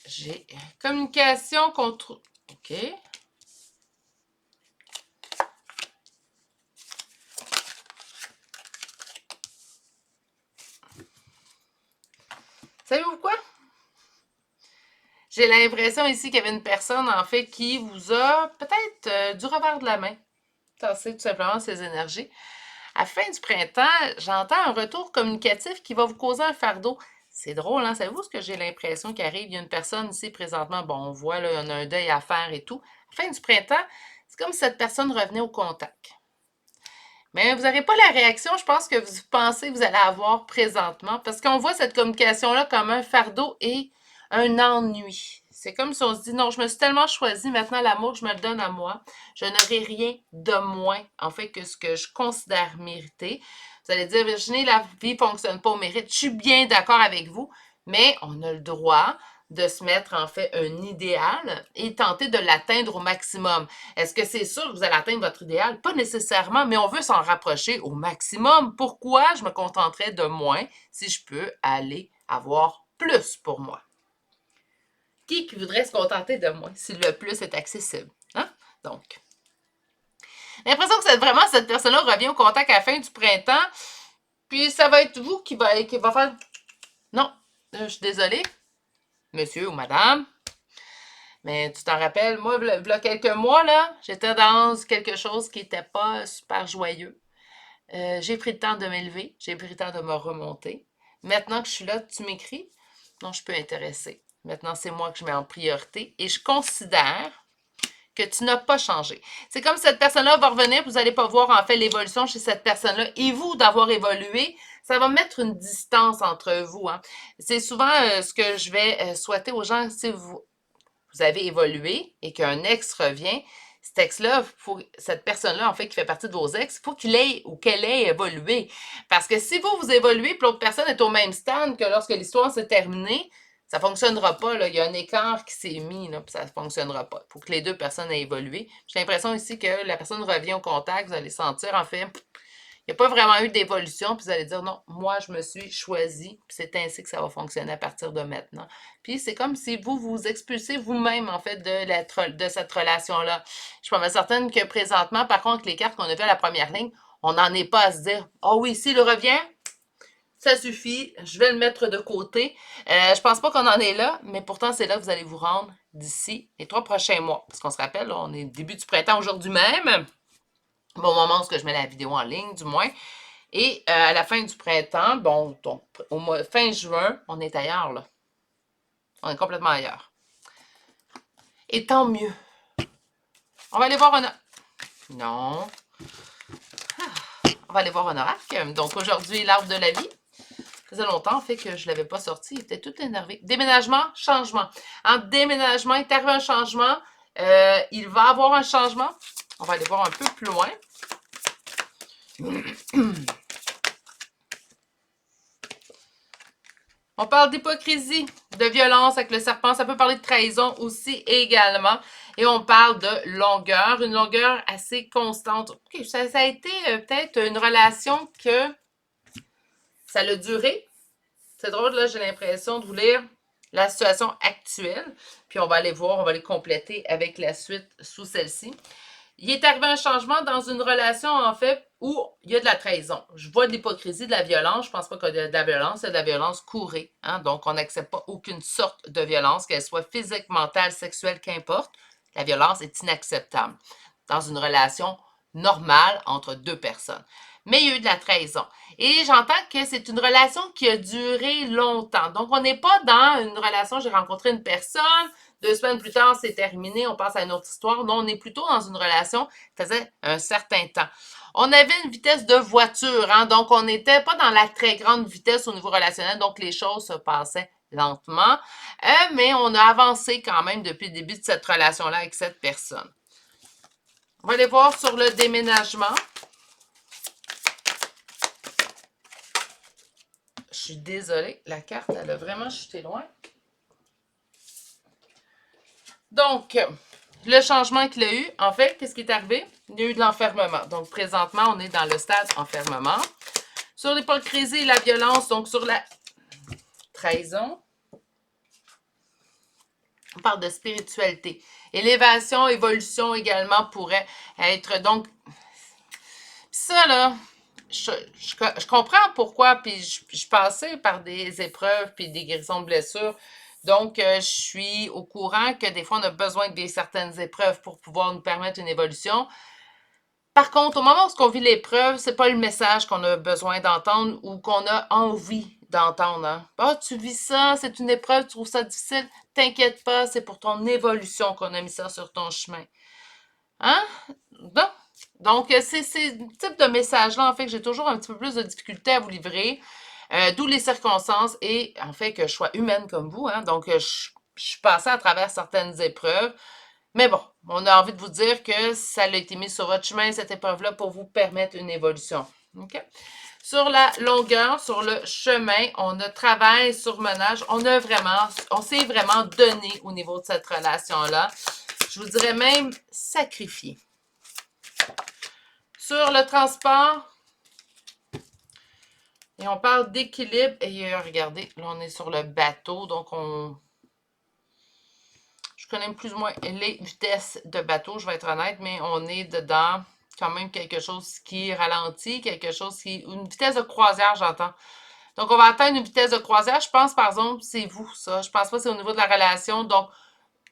J'ai communication contre... OK. Savez-vous quoi? J'ai l'impression ici qu'il y avait une personne, en fait, qui vous a peut-être du revers de la main tassé tout simplement ses énergies. À la fin du printemps, j'entends un retour communicatif qui va vous causer un fardeau. C'est drôle, hein? Savez-vous ce que j'ai l'impression qui arrive? Il y a une personne ici présentement, bon, on voit, là, on a un deuil à faire et tout. À la fin du printemps, c'est comme si cette personne revenait au contact. Mais vous n'aurez pas la réaction, je pense, que vous pensez que vous allez avoir présentement, parce qu'on voit cette communication-là comme un fardeau et un ennui. C'est comme si on se dit, non, je me suis tellement choisi, maintenant l'amour, je me le donne à moi. Je n'aurai rien de moins, en fait, que ce que je considère mériter. Vous allez dire, Virginie, la vie ne fonctionne pas au mérite. Je suis bien d'accord avec vous, mais on a le droit de se mettre en fait un idéal et tenter de l'atteindre au maximum. Est-ce que c'est sûr que vous allez atteindre votre idéal? Pas nécessairement, mais on veut s'en rapprocher au maximum. Pourquoi je me contenterais de moins si je peux aller avoir plus pour moi? Qui voudrait se contenter de moins si le plus est accessible? Hein? Donc, j'ai l'impression que vraiment cette personne-là revient au contact à la fin du printemps, puis ça va être vous qui va faire non, je suis désolée, monsieur ou madame, mais tu t'en rappelles, moi, il y a quelques mois, là, j'étais dans quelque chose qui n'était pas super joyeux. J'ai pris le temps de m'élever, j'ai pris le temps de me remonter. Maintenant que je suis là, tu m'écris, non, je peux intéresser. Maintenant, c'est moi que je mets en priorité et je considère que tu n'as pas changé. C'est comme si cette personne-là va revenir, vous n'allez pas voir en fait l'évolution chez cette personne-là et vous d'avoir évolué, ça va mettre une distance entre vous. Hein. C'est souvent ce que je vais souhaiter aux gens, si vous avez évolué et qu'un ex revient, cet ex-là, cette personne-là, en fait, qui fait partie de vos ex, il faut qu'il ait ou qu'elle ait évolué. Parce que si vous évoluez, puis l'autre personne est au même stade que lorsque l'histoire s'est terminée, ça ne fonctionnera pas. Là. Il y a un écart qui s'est mis, là, puis ça ne fonctionnera pas. Il faut que les deux personnes aient évolué. J'ai l'impression ici que la personne revient au contact, vous allez sentir, en fait, il n'y a pas vraiment eu d'évolution, puis vous allez dire non, moi je me suis choisi, puis c'est ainsi que ça va fonctionner à partir de maintenant. Puis c'est comme si vous vous expulsez vous-même en fait de cette relation-là. Je suis pas mal certaine que présentement, par contre, les cartes qu'on a vues à la première ligne, on n'en est pas à se dire oh oui, s'il revient, ça suffit, je vais le mettre de côté. Je pense pas qu'on en est là, mais pourtant c'est là que vous allez vous rendre d'ici les 3 prochains mois. Parce qu'on se rappelle, là, on est début du printemps aujourd'hui même. Bon, au moment où je mets la vidéo en ligne, du moins. Et à la fin du printemps, bon, donc, fin juin, on est ailleurs, là. On est complètement ailleurs. Et tant mieux. On va aller voir un... Non. On va aller voir un oracle. Donc aujourd'hui, l'arbre de la vie. Ça faisait longtemps, en fait, que je ne l'avais pas sorti. Il était tout énervé. Déménagement, changement. En déménagement, il est arrivé un changement. Il va avoir un changement. On va aller voir un peu plus loin. On parle d'hypocrisie, de violence avec le serpent. Ça peut parler de trahison aussi également. Et on parle de longueur, une longueur assez constante. Ok, ça a été peut-être une relation que ça a duré. C'est drôle, là, j'ai l'impression de vous lire la situation actuelle. Puis on va aller voir, on va les compléter avec la suite sous celle-ci. Il est arrivé un changement dans une relation, en fait, où il y a de la trahison. Je vois de l'hypocrisie, de la violence. Je pense pas qu'il y a de la violence, il y a de la violence courée. Hein? Donc, on n'accepte pas aucune sorte de violence, qu'elle soit physique, mentale, sexuelle, qu'importe. La violence est inacceptable dans une relation normale entre deux personnes. Mais il y a eu de la trahison. Et j'entends que c'est une relation qui a duré longtemps. Donc, on n'est pas dans une relation, j'ai rencontré une personne, 2 semaines plus tard, c'est terminé, on passe à une autre histoire. Non, on est plutôt dans une relation qui faisait un certain temps. On avait une vitesse de voiture, hein, donc on n'était pas dans la très grande vitesse au niveau relationnel, donc les choses se passaient lentement, mais on a avancé quand même depuis le début de cette relation-là avec cette personne. On va aller voir sur le déménagement. Je suis désolée, la carte, elle a vraiment chuté loin. Donc, le changement qu'il a eu, en fait, qu'est-ce qui est arrivé? Il y a eu de l'enfermement. Donc, présentement, on est dans le stade enfermement. Sur l'hypocrisie et la violence, donc sur la trahison, on parle de spiritualité. Élévation, évolution également pourrait être. Donc, ça, là, je comprends pourquoi, puis je passais par des épreuves, puis des guérisons de blessures. Donc, je suis au courant que des fois, on a besoin de certaines épreuves pour pouvoir nous permettre une évolution. Par contre, au moment où on vit l'épreuve, c'est pas le message qu'on a besoin d'entendre ou qu'on a envie d'entendre. Hein. Ah, tu vis ça, c'est une épreuve, tu trouves ça difficile. T'inquiète pas, c'est pour ton évolution qu'on a mis ça sur ton chemin. Hein? Bon. Donc, c'est ce type de message-là, en fait, que j'ai toujours un petit peu plus de difficulté à vous livrer. D'où les circonstances et, en fait, que je sois humaine comme vous. Hein, donc, je suis passée à travers certaines épreuves. Mais bon, on a envie de vous dire que ça a été mis sur votre chemin, cette épreuve-là, pour vous permettre une évolution. OK? Sur la longueur, sur le chemin, on a travail, surmenage, on s'est vraiment donné au niveau de cette relation-là. Je vous dirais même sacrifié. Sur le transport, et on parle d'équilibre, et regardez, là on est sur le bateau, donc je connais plus ou moins les vitesses de bateau, je vais être honnête, mais on est dedans quand même quelque chose qui ralentit, quelque chose qui... Une vitesse de croisière, j'entends. Donc, on va atteindre une vitesse de croisière. Je pense, par exemple, c'est vous, ça. Je pense pas que c'est au niveau de la relation. Donc,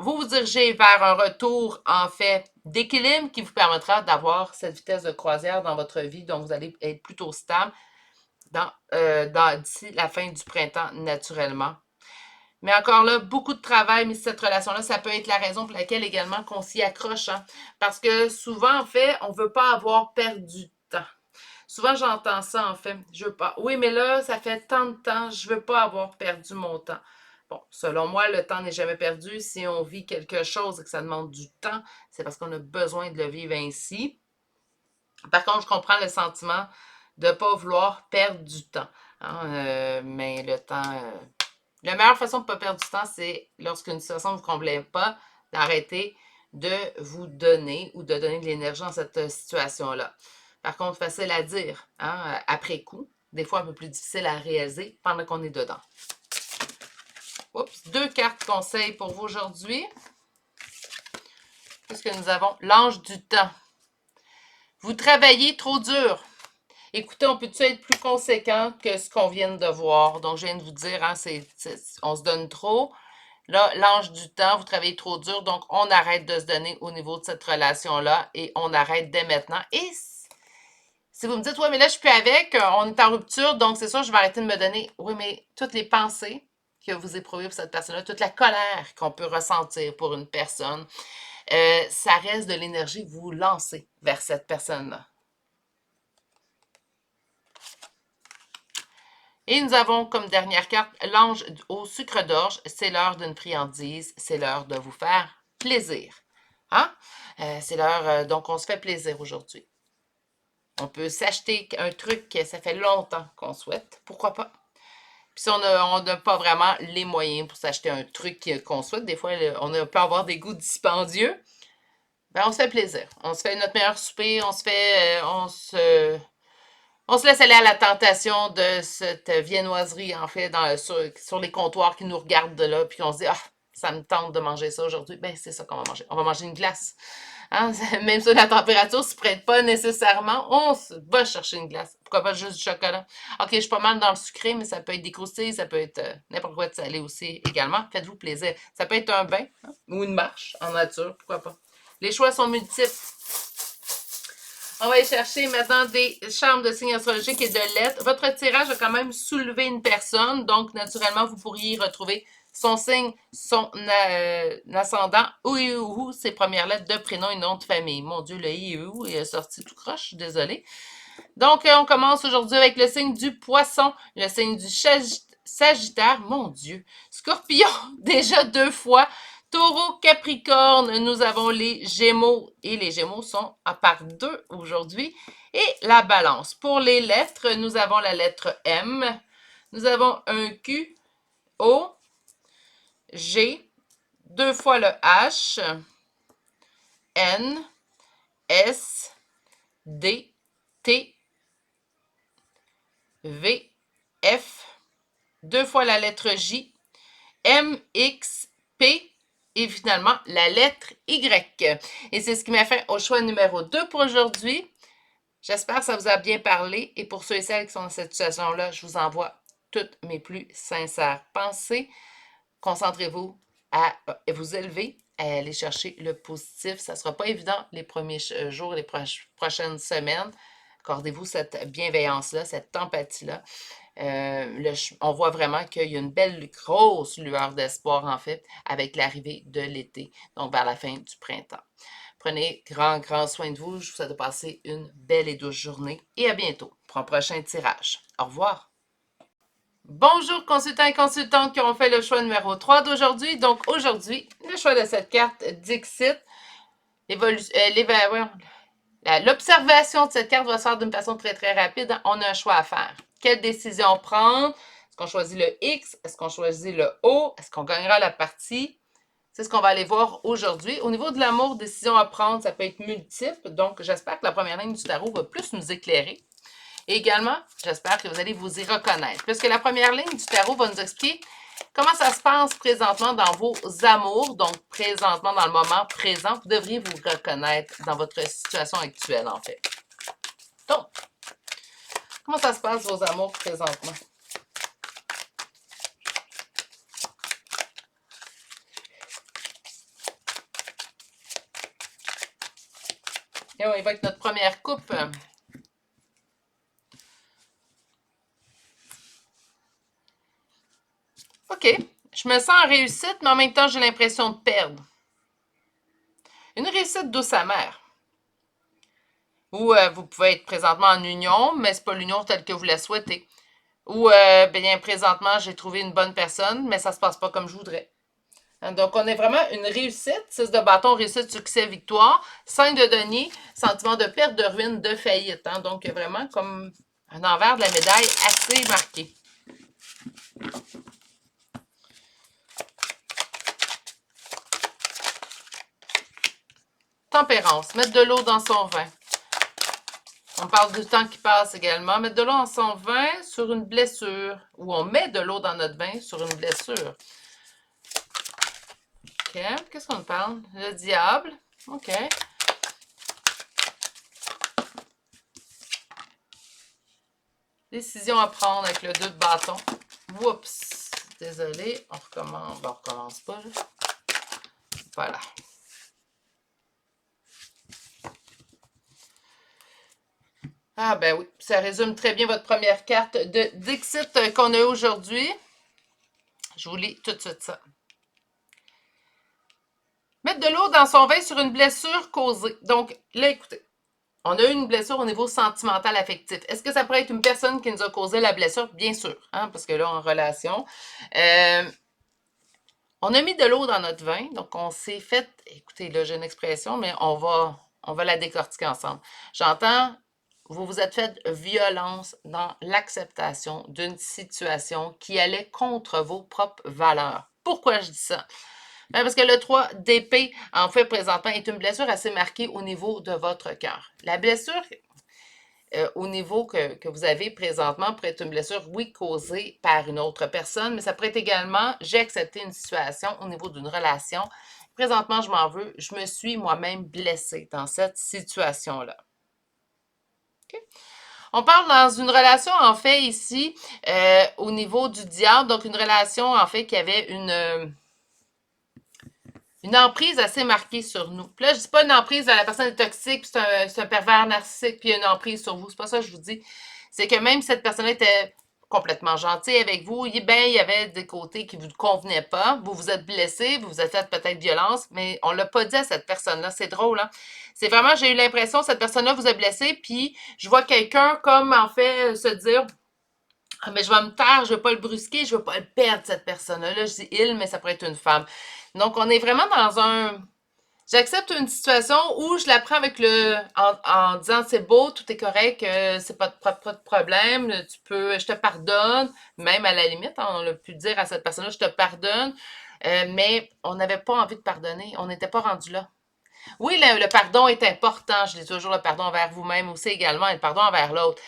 vous vous dirigez vers un retour, en fait, d'équilibre qui vous permettra d'avoir cette vitesse de croisière dans votre vie. Donc, vous allez être plutôt stable d'ici la fin du printemps, naturellement. Mais encore là, beaucoup de travail, mais cette relation-là, ça peut être la raison pour laquelle également qu'on s'y accroche. Hein? Parce que souvent, en fait, on ne veut pas avoir perdu de temps. Souvent, j'entends ça, en fait. Je veux pas. Oui, mais là, ça fait tant de temps, je ne veux pas avoir perdu mon temps. Bon, selon moi, le temps n'est jamais perdu. Si on vit quelque chose et que ça demande du temps, c'est parce qu'on a besoin de le vivre ainsi. Par contre, je comprends le sentiment de ne pas vouloir perdre du temps. Hein? Mais le temps, la meilleure façon de ne pas perdre du temps, c'est lorsqu'une situation ne vous convient pas, d'arrêter de vous donner ou de donner de l'énergie dans cette situation-là. Par contre, facile à dire, hein, après coup, des fois un peu plus difficile à réaliser pendant qu'on est dedans. Oups, 2 cartes conseils pour vous aujourd'hui. Qu'est-ce que nous avons? L'ange du temps. Vous travaillez trop dur. Écoutez, on peut-tu être plus conséquent que ce qu'on vient de voir? Donc, je viens de vous dire, hein, on se donne trop. Là, l'ange du temps, vous travaillez trop dur, donc on arrête de se donner au niveau de cette relation-là et on arrête dès maintenant. Et si vous me dites, oui, mais là, je suis plus avec, on est en rupture, donc c'est sûr, je vais arrêter de me donner. Oui, mais toutes les pensées que vous éprouvez pour cette personne-là, toute la colère qu'on peut ressentir pour une personne, ça reste de l'énergie que vous lancez vers cette personne-là. Et nous avons comme dernière carte l'ange au sucre d'orge. C'est l'heure d'une friandise, c'est l'heure de vous faire plaisir. Hein? C'est l'heure, donc on se fait plaisir aujourd'hui. On peut s'acheter un truc que ça fait longtemps qu'on souhaite, pourquoi pas? Puis si on n'a pas vraiment les moyens pour s'acheter un truc qu'on souhaite, des fois, peut avoir des goûts dispendieux, ben on se fait plaisir. On se fait notre meilleur souper, on se laisse aller à la tentation de cette viennoiserie, en fait, sur les comptoirs qui nous regardent de là, puis on se dit, ah, ça me tente de manger ça aujourd'hui. Ben, c'est ça qu'on va manger. On va manger une glace. Hein? Même si la température ne se prête pas nécessairement, on va chercher une glace. Pourquoi pas juste du chocolat? Ok, je suis pas mal dans le sucré, mais ça peut être des croustilles, ça peut être n'importe quoi de salé aussi également. Faites-vous plaisir. Ça peut être un bain, hein, ou une marche en nature, pourquoi pas. Les choix sont multiples. On va aller chercher maintenant des charmes de signes astrologiques et de lettres. Votre tirage a quand même soulevé une personne, donc naturellement, vous pourriez y retrouver son signe, son ascendant, ou ses premières lettres de prénom et nom de famille. Mon Dieu, le IU est sorti tout croche, je suis désolée. Donc, on commence aujourd'hui avec le signe du poisson, le signe du Sagittaire, mon Dieu, Scorpion, déjà 2 fois, Taureau, Capricorne, nous avons les Gémeaux et les Gémeaux sont à part 2 aujourd'hui. Et la Balance. Pour les lettres, nous avons la lettre M, nous avons un Q, O, G, 2 fois le H, N, S, D, T, V, F, 2 fois la lettre J, M, X, P, et finalement la lettre Y. Et c'est ce qui m'a fait au choix numéro 2 pour aujourd'hui. J'espère que ça vous a bien parlé. Et pour ceux et celles qui sont dans cette situation-là, je vous envoie toutes mes plus sincères pensées. Concentrez-vous à vous élever, à aller chercher le positif. Ça ne sera pas évident les premiers jours, les prochaines semaines. Accordez-vous cette bienveillance-là, cette empathie-là. On voit vraiment qu'il y a une belle grosse lueur d'espoir, en fait, avec l'arrivée de l'été, donc vers la fin du printemps. Prenez grand soin de vous. Je vous souhaite de passer une belle et douce journée et à bientôt pour un prochain tirage. Au revoir. Bonjour consultants et consultantes qui ont fait le choix numéro 3 d'aujourd'hui. Donc aujourd'hui, le choix de cette carte Dixit, l'observation de cette carte va se faire d'une façon très rapide. On a un choix à faire. Quelle décision prendre? Est-ce qu'on choisit le X? Est-ce qu'on choisit le O? Est-ce qu'on gagnera la partie? C'est ce qu'on va aller voir aujourd'hui. Au niveau de l'amour, décision à prendre, ça peut être multiple. Donc, j'espère que la première ligne du tarot va plus nous éclairer. Et également, j'espère que vous allez vous y reconnaître. Puisque la première ligne du tarot va nous expliquer comment ça se passe présentement dans vos amours. Donc, présentement, dans le moment présent, vous devriez vous reconnaître dans votre situation actuelle, en fait. Donc, comment ça se passe vos amours présentement? Et on y va avec notre première coupe. OK. Je me sens en réussite, mais en même temps, j'ai l'impression de perdre. Une réussite douce amère. Ou vous pouvez être présentement en union, mais ce n'est pas l'union telle que vous la souhaitez. Ou, bien, présentement, j'ai trouvé une bonne personne, mais ça ne se passe pas comme je voudrais. Donc, on est vraiment une réussite. 6 de bâton, réussite, succès, victoire. 5 de denier, sentiment de perte, de ruine, de faillite. Hein? Donc, vraiment comme un envers de la médaille assez marqué. Tempérance, mettre de l'eau dans son vin. On parle du temps qui passe également. Mettre de l'eau dans son vin sur une blessure. Ou on met de l'eau dans notre vin sur une blessure. OK. Qu'est-ce qu'on parle? Le diable. OK. Décision à prendre avec le 2 de bâton. Oups. Désolé. On recommence. Bon, on recommence pas, là. Voilà. Ah ben oui, ça résume très bien votre première carte de Dixit qu'on a aujourd'hui. Je vous lis tout de suite ça. Mettre de l'eau dans son vin sur une blessure causée. Donc, là, écoutez, on a eu une blessure au niveau sentimental affectif. Est-ce que ça pourrait être une personne qui nous a causé la blessure? Bien sûr, hein, parce que là, en relation. On a mis de l'eau dans notre vin, donc on s'est fait, écoutez, là, j'ai une expression, mais on va la décortiquer ensemble. J'entends, vous vous êtes fait violence dans l'acceptation d'une situation qui allait contre vos propres valeurs. Pourquoi je dis ça? Ben parce que le 3 d'épée, en fait, présentement, est une blessure assez marquée au niveau de votre cœur. La blessure au niveau que vous avez présentement pourrait être une blessure, oui, causée par une autre personne, mais ça pourrait être également, j'ai accepté une situation au niveau d'une relation. Présentement, je m'en veux, je me suis moi-même blessée dans cette situation-là. Okay? On parle dans une relation, en fait, ici, au niveau du diable, donc une relation, en fait, qui avait une emprise assez marquée sur nous. Puis là, je dis pas une emprise, la personne est toxique, c'est un pervers narcissique, puis il y a une emprise sur vous. C'est pas ça que je vous dis. C'est que même si cette personne-là était complètement gentille avec vous, il y avait des côtés qui vous convenaient pas. Vous vous êtes blessé, vous vous êtes fait peut-être violence, mais on l'a pas dit à cette personne-là. C'est drôle, hein? C'est vraiment, j'ai eu l'impression que cette personne-là vous a blessé, puis je vois quelqu'un comme, en fait, se dire, ah, mais je vais me taire, je vais pas le brusquer, je vais pas le perdre, cette personne-là. Là, je dis il, mais ça pourrait être une femme. Donc, on est vraiment dans un... J'accepte une situation où je la prends avec en disant c'est beau, tout est correct, c'est pas de problème, tu peux, je te pardonne, même à la limite, hein, on a pu dire à cette personne-là, je te pardonne, mais on n'avait pas envie de pardonner, on n'était pas rendu là. Oui, le pardon est important. Je dis toujours le pardon envers vous-même aussi également et le pardon envers l'autre.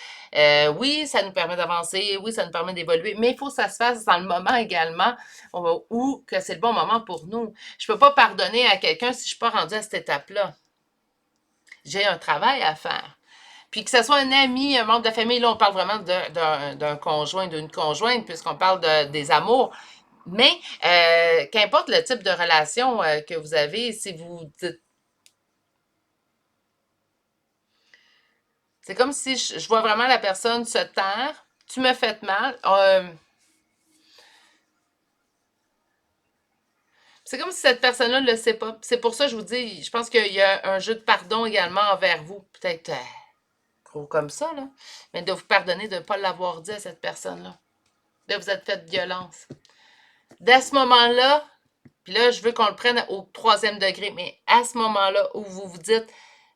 Oui, ça nous permet d'avancer, oui, ça nous permet d'évoluer, mais il faut que ça se fasse dans le moment également où que c'est le bon moment pour nous. Je peux pas pardonner à quelqu'un si je suis pas rendue à cette étape-là. J'ai un travail à faire. Puis que ce soit un ami, un membre de la famille, là, on parle vraiment d'un conjoint, d'une conjointe, puisqu'on parle des amours. Mais qu'importe le type de relation que vous avez, si vous dites c'est comme si je vois vraiment la personne se taire. Tu me fais mal. C'est comme si cette personne-là ne le sait pas. C'est pour ça que je vous dis, je pense qu'il y a un jeu de pardon également envers vous. Peut-être gros comme ça, là. Mais de vous pardonner de ne pas l'avoir dit à cette personne-là. De vous être fait violence. Dès ce moment-là, puis là, je veux qu'on le prenne au 3e degré, mais à ce moment-là où vous vous dites,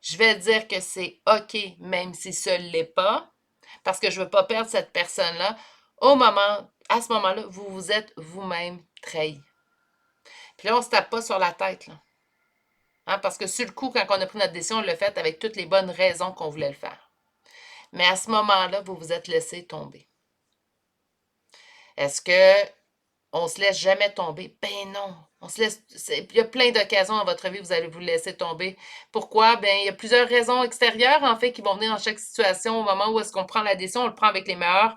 je vais dire que c'est OK, même si ce ne l'est pas, parce que je ne veux pas perdre cette personne-là, à ce moment-là, vous vous êtes vous-même trahi. Puis là, on ne se tape pas sur la tête, là. Hein, parce que sur le coup, quand on a pris notre décision, on l'a fait avec toutes les bonnes raisons qu'on voulait le faire. Mais à ce moment-là, vous vous êtes laissé tomber. Est-ce que on se laisse jamais tomber? Ben non. On se laisse. Il y a plein d'occasions dans votre vie où vous allez vous laisser tomber. Pourquoi? Ben, il y a plusieurs raisons extérieures, en fait, qui vont venir dans chaque situation au moment où est-ce qu'on prend la décision. On le prend avec les meilleures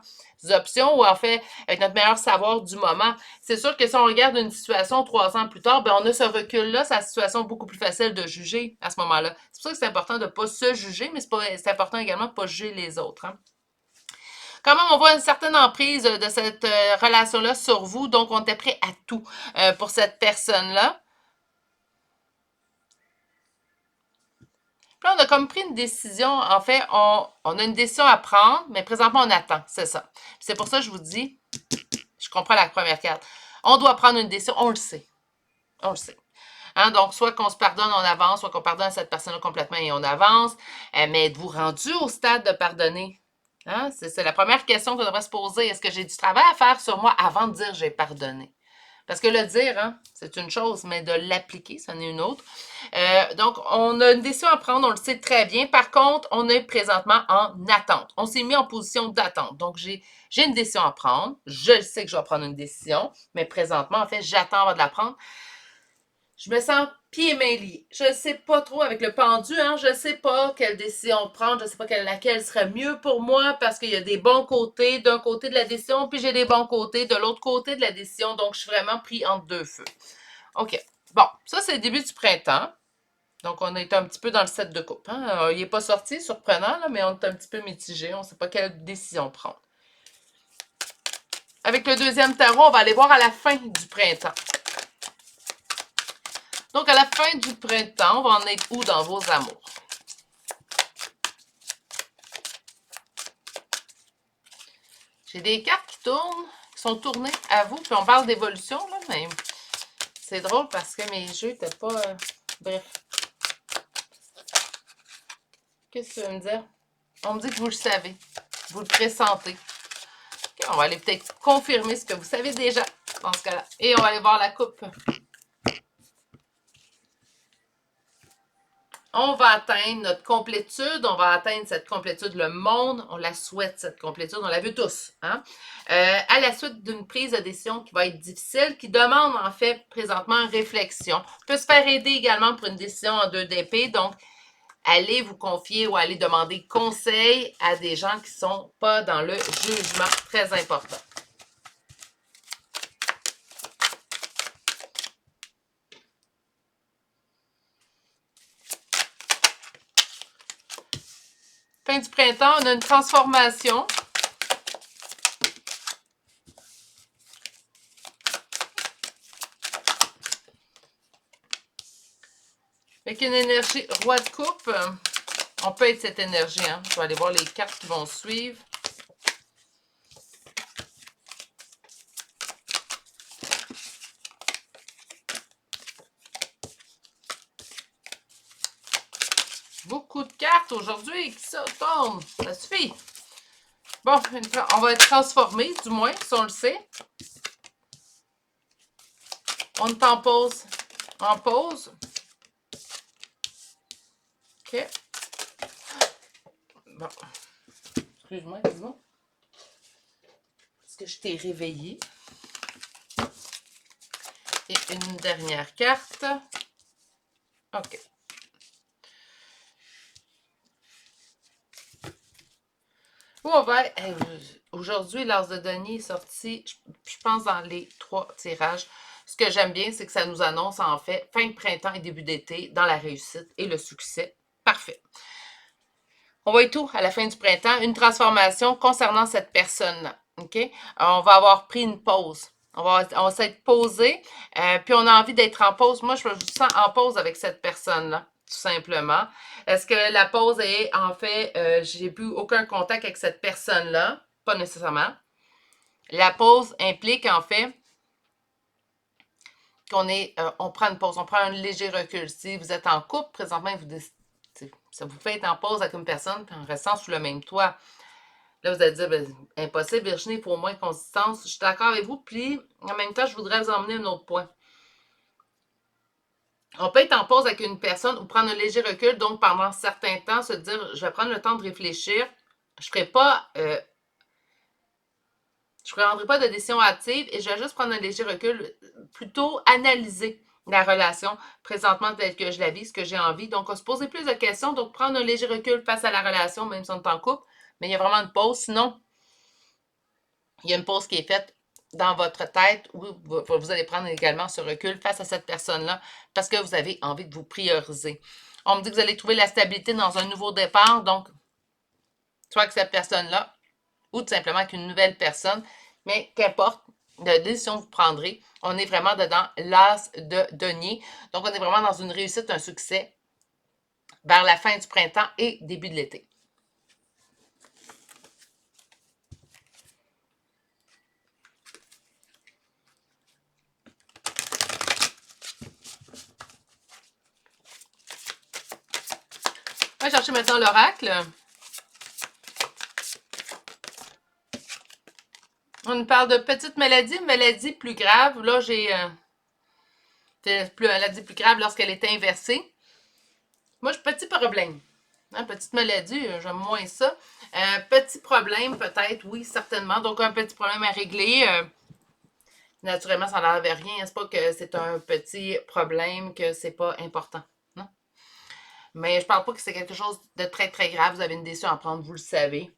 options ou en fait avec notre meilleur savoir du moment. C'est sûr que si on regarde une situation 3 ans plus tard, ben on a ce recul-là, c'est la situation beaucoup plus facile de juger à ce moment-là. C'est pour ça que c'est important de ne pas se juger, mais c'est important également de ne pas juger les autres. Hein. Comment on voit une certaine emprise de cette relation-là sur vous, donc on était prêt à tout pour cette personne-là. Puis là, on a comme pris une décision, en fait, on a une décision à prendre, mais présentement, on attend, c'est ça. C'est pour ça que je vous dis, je comprends la première carte, on doit prendre une décision, on le sait, on le sait. Hein, donc, soit qu'on se pardonne, on avance, soit qu'on pardonne cette personne-là complètement et on avance, mais êtes-vous rendu au stade de pardonner? Hein? C'est la première question qu'on devrait se poser. Est-ce que j'ai du travail à faire sur moi avant de dire j'ai pardonné? Parce que le dire, hein, c'est une chose, mais de l'appliquer, c'en est une autre. Donc, on a une décision à prendre, on le sait très bien. Par contre, on est présentement en attente. On s'est mis en position d'attente. Donc, j'ai une décision à prendre. Je sais que je vais prendre une décision, mais présentement, en fait, j'attends avant de la prendre. Je me sens pieds et mains liés. Je ne sais pas trop avec le pendu, hein, je ne sais pas quelle décision prendre, je ne sais pas laquelle serait mieux pour moi parce qu'il y a des bons côtés d'un côté de la décision, puis j'ai des bons côtés de l'autre côté de la décision, donc je suis vraiment pris entre deux feux. OK. Bon, ça c'est le début du printemps. Donc on est un petit peu dans le set de coupe. Hein? Il n'est pas sorti, surprenant, là, mais on est un petit peu mitigé. On ne sait pas quelle décision prendre. Avec le deuxième tarot, on va aller voir à la fin du printemps. Donc, à la fin du printemps, on va en être où dans vos amours? J'ai des cartes qui tournent, qui sont tournées à vous, puis on parle d'évolution, là, mais c'est drôle parce que mes jeux n'étaient pas... Bref. Qu'est-ce que tu veux me dire? On me dit que vous le savez. Vous le pressentez. Okay, on va aller peut-être confirmer ce que vous savez déjà dans ce cas-là. Et on va aller voir la coupe. On va atteindre notre complétude, on va atteindre cette complétude, le monde, on la souhaite, cette complétude, on la veut tous. Hein? À la suite d'une prise de décision qui va être difficile, qui demande en fait présentement réflexion. On peut se faire aider également pour une décision en 2 d'épée, donc allez vous confier ou allez demander conseil à des gens qui ne sont pas dans le jugement, très important. Fin du printemps, on a une transformation. Avec une énergie roi de coupe, on peut être cette énergie. Hein? Je vais aller voir les cartes qui vont suivre. Beaucoup de cartes aujourd'hui qui se tournent. Ça suffit. Bon, on va être transformé, du moins, si on le sait. On est en pause. En pause. OK. Bon. Excuse-moi, dis-moi. Est-ce que je t'ai réveillé? Et une dernière carte. OK. Où on va... Aujourd'hui, l'As de denier est sorti, je pense, dans les 3 tirages. Ce que j'aime bien, c'est que ça nous annonce, en fait, fin de printemps et début d'été dans la réussite et le succès. Parfait. On va être tout à la fin du printemps. Une transformation concernant cette personne-là. OK? On va avoir pris une pause. On va s'être posé, puis on a envie d'être en pause. Moi, je me sens en pause avec cette personne-là, tout simplement. Est-ce que la pause est, en fait, j'ai plus aucun contact avec cette personne-là? Pas nécessairement. La pause implique, en fait, on prend une pause, on prend un léger recul. Si vous êtes en couple, présentement, ça vous fait être en pause avec une personne, puis en restant sous le même toit. Là, vous allez dire, ben, impossible, Virginie, il faut au moins consistance. Je suis d'accord avec vous, puis en même temps, je voudrais vous emmener à un autre point. On peut être en pause avec une personne ou prendre un léger recul, donc pendant un certain temps, se dire, je vais prendre le temps de réfléchir. Je ne prendrai pas de décision active et je vais juste prendre un léger recul, plutôt analyser la relation présentement telle que je la vis, ce que j'ai envie. Donc, on se poser plus de questions, donc prendre un léger recul face à la relation, même si on est en couple, mais il y a vraiment une pause. Sinon, il y a une pause qui est faite dans votre tête où vous allez prendre également ce recul face à cette personne-là parce que vous avez envie de vous prioriser. On me dit que vous allez trouver la stabilité dans un nouveau départ, donc soit avec cette personne-là ou tout simplement avec une nouvelle personne, mais qu'importe la décision que vous prendrez, on est vraiment dedans l'as de denier. Donc, on est vraiment dans une réussite, un succès vers la fin du printemps et début de l'été. On va chercher maintenant l'oracle. On nous parle de petites maladies plus graves. Là, j'ai maladie plus grave lorsqu'elle est inversée. Moi, j'ai petit problème. Hein, petite maladie, j'aime moins ça. Petit problème, peut-être, oui, certainement. Donc, un petit problème à régler. Naturellement, ça n'enlève rien. C'est pas que c'est un petit problème, que c'est pas important. Non. Mais je parle pas que c'est quelque chose de très, très grave. Vous avez une décision à prendre, vous le savez.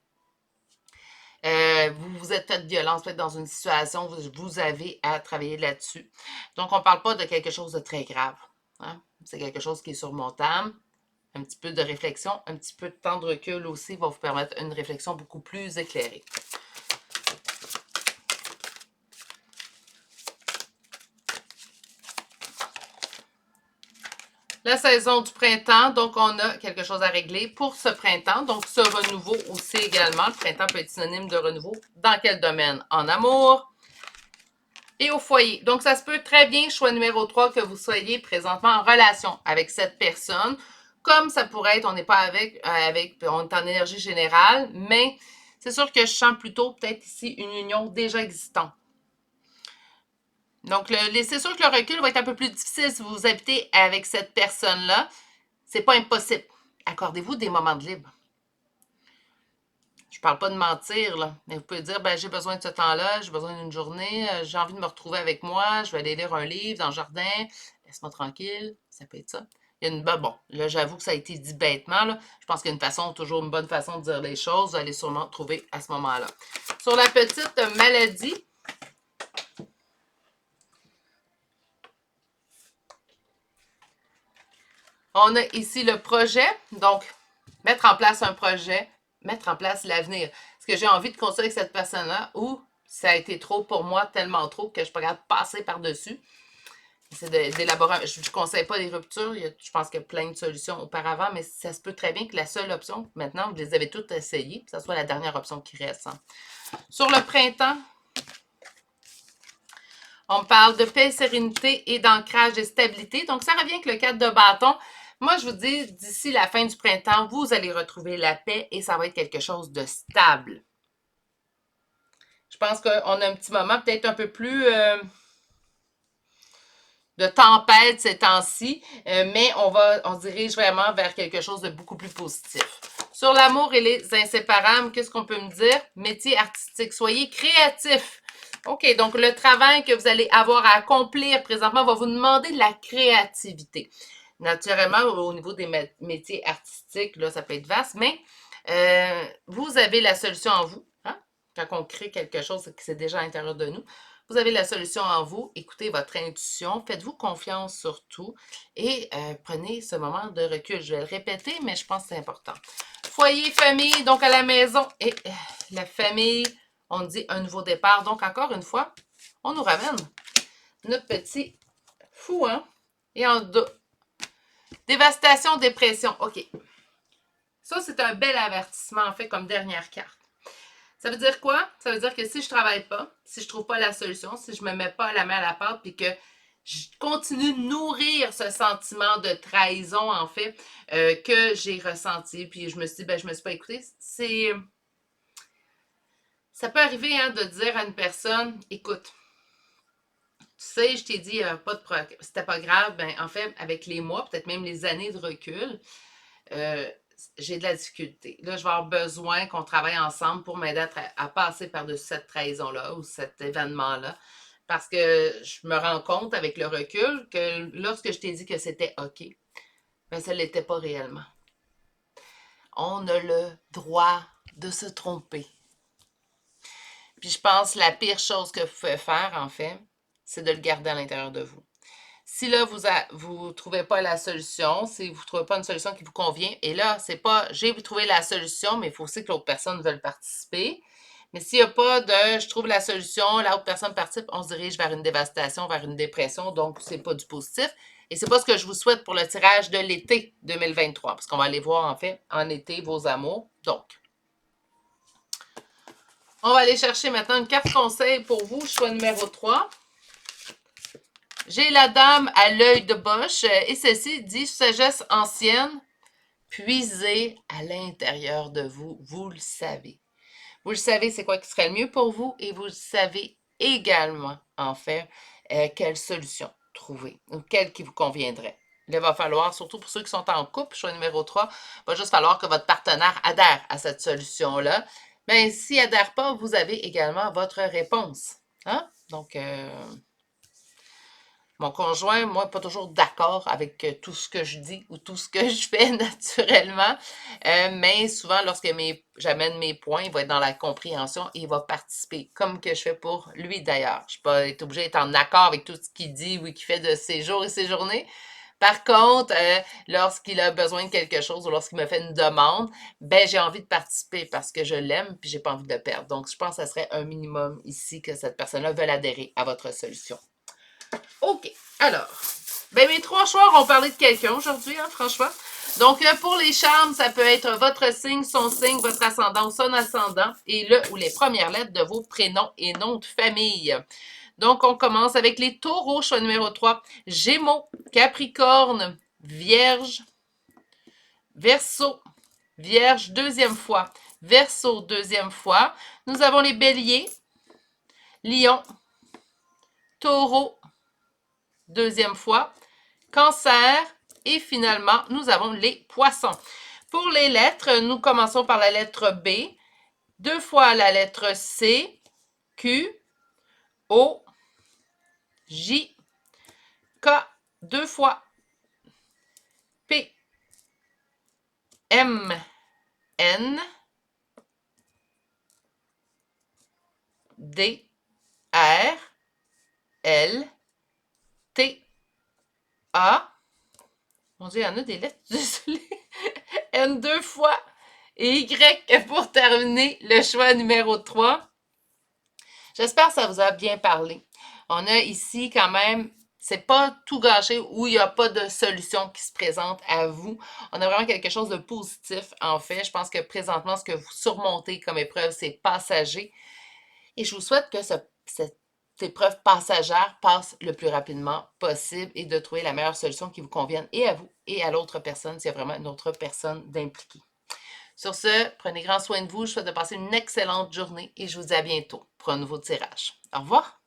Vous vous êtes fait violence, peut-être dans une situation, vous avez à travailler là-dessus. Donc, on ne parle pas de quelque chose de très grave. Hein? C'est quelque chose qui est surmontable. Un petit peu de réflexion, un petit peu de temps de recul aussi va vous permettre une réflexion beaucoup plus éclairée. La saison du printemps, donc on a quelque chose à régler pour ce printemps. Donc, ce renouveau aussi également. Le printemps peut être synonyme de renouveau. Dans quel domaine? En amour et au foyer. Donc, ça se peut très bien, choix numéro 3, que vous soyez présentement en relation avec cette personne. comme ça pourrait être, on n'est pas on est en énergie générale, mais c'est sûr que je sens plutôt peut-être ici une union déjà existante. Donc, c'est sûr que le recul va être un peu plus difficile si vous habitez avec cette personne-là. C'est pas impossible. Accordez-vous des moments de libre. Je parle pas de mentir, là, mais vous pouvez dire, ben, j'ai besoin de ce temps-là, j'ai besoin d'une journée, j'ai envie de me retrouver avec moi, je vais aller lire un livre dans le jardin, laisse-moi tranquille, ça peut être ça. Il y a bon, là, j'avoue que ça a été dit bêtement, là. Je pense qu'il y a une façon, toujours une bonne façon de dire les choses, vous allez sûrement trouver à ce moment-là. Sur la petite maladie, on a ici le projet, donc mettre en place un projet, mettre en place l'avenir. Est-ce que j'ai envie de construire avec cette personne-là ou ça a été trop pour moi, tellement trop que je peux pas passer par-dessus? C'est d'élaborer. Je ne conseille pas les ruptures. Je pense qu'il y a plein de solutions auparavant, mais ça se peut très bien que la seule option, maintenant, vous les avez toutes essayées, que ce soit la dernière option qui reste. Hein. Sur le printemps, on parle de paix, sérénité et d'ancrage et stabilité. Donc, ça revient avec le 4 de bâton. Moi, je vous dis, d'ici la fin du printemps, vous allez retrouver la paix et ça va être quelque chose de stable. Je pense qu'on a un petit moment peut-être un peu plus de tempête ces temps-ci, mais on se dirige vraiment vers quelque chose de beaucoup plus positif. Sur l'amour et les inséparables, qu'est-ce qu'on peut me dire? Métier artistique, soyez créatif. OK, donc le travail que vous allez avoir à accomplir présentement va vous demander de la créativité. Naturellement, au niveau des métiers artistiques, là, ça peut être vaste, mais vous avez la solution en vous. Hein? Quand on crée quelque chose qui c'est déjà à l'intérieur de nous, vous avez la solution en vous. Écoutez votre intuition, faites-vous confiance surtout et prenez ce moment de recul. Je vais le répéter, mais je pense que c'est important. Foyer, famille, donc à la maison et la famille, on dit un nouveau départ. Donc encore une fois, on nous ramène notre petit fou, hein? Et en deux. Dévastation, dépression. OK. Ça, c'est un bel avertissement, en fait, comme dernière carte. Ça veut dire quoi? Ça veut dire que si je ne travaille pas, si je ne trouve pas la solution, si je ne me mets pas la main à la pâte, puis que je continue de nourrir ce sentiment de trahison, en fait, que j'ai ressenti, puis je me suis dit, ben, je ne me suis pas écoutée, ça peut arriver hein, de dire à une personne, écoute, tu sais, je t'ai dit, c'était pas grave, ben, en fait, avec les mois, peut-être même les années de recul, j'ai de la difficulté. Là, je vais avoir besoin qu'on travaille ensemble pour m'aider à passer par-dessus cette trahison-là ou cet événement-là. Parce que je me rends compte avec le recul que lorsque je t'ai dit que c'était OK, ben ça ne l'était pas réellement. On a le droit de se tromper. Puis je pense que la pire chose que vous pouvez faire, en fait, c'est de le garder à l'intérieur de vous. Si là, vous ne trouvez pas la solution, si vous ne trouvez pas une solution qui vous convient, et là, c'est pas j'ai trouvé la solution, mais il faut aussi que l'autre personne veuille participer. Mais s'il n'y a pas de je trouve la solution, l'autre personne participe, on se dirige vers une dévastation, vers une dépression, donc c'est pas du positif. Et c'est pas ce que je vous souhaite pour le tirage de l'été 2023, parce qu'on va aller voir en fait en été vos amours. Donc, on va aller chercher maintenant une carte conseil pour vous, choix numéro 3. J'ai la dame à l'œil de Bosch et ceci dit sagesse ancienne, puisez à l'intérieur de vous, vous le savez. Vous le savez, c'est quoi qui serait le mieux pour vous et vous le savez également, en fait, quelle solution trouver ou quelle qui vous conviendrait. Il va falloir, surtout pour ceux qui sont en couple, choix numéro 3, il va juste falloir que votre partenaire adhère à cette solution-là. Mais s'il n'adhère pas, vous avez également votre réponse. Hein? Donc, mon conjoint, moi, pas toujours d'accord avec tout ce que je dis ou tout ce que je fais naturellement, mais souvent, lorsque j'amène mes points, il va être dans la compréhension et il va participer, comme que je fais pour lui d'ailleurs. Je ne suis pas obligée d'être en accord avec tout ce qu'il dit ou qu'il fait de ses jours et ses journées. Par contre, lorsqu'il a besoin de quelque chose ou lorsqu'il me fait une demande, ben j'ai envie de participer parce que je l'aime et je n'ai pas envie de le perdre. Donc, je pense que ça serait un minimum ici que cette personne-là veuille adhérer à votre solution. OK. Alors, ben mes 3 choix ont parlé de quelqu'un aujourd'hui, hein, franchement. Donc, pour les charmes, ça peut être votre signe, son signe, votre ascendant, son ascendant et le ou les premières lettres de vos prénoms et noms de famille. Donc, on commence avec les taureaux, choix numéro 3. Gémeaux, Capricorne, Vierge, Verseau, Vierge, deuxième fois. Verseau, deuxième fois. Nous avons les béliers, Lion, Taureau, deuxième fois. Cancer et finalement, nous avons les poissons. Pour les lettres, nous commençons par la lettre B, deux fois la lettre C, Q, O, J, K, deux fois, P, M, N, D, R, L, T, A. Mon Dieu, il y en a des lettres, désolé. N deux fois. Et Y pour terminer le choix numéro 3. J'espère que ça vous a bien parlé. On a ici quand même, c'est pas tout gâché où il n'y a pas de solution qui se présente à vous. On a vraiment quelque chose de positif en fait. Je pense que présentement, ce que vous surmontez comme épreuve, c'est passager. Et je vous souhaite que cette épreuve passagère passe le plus rapidement possible et de trouver la meilleure solution qui vous convienne et à vous et à l'autre personne s'il y a vraiment une autre personne d'impliquée. Sur ce, prenez grand soin de vous. Je vous souhaite de passer une excellente journée et je vous dis à bientôt pour un nouveau tirage. Au revoir!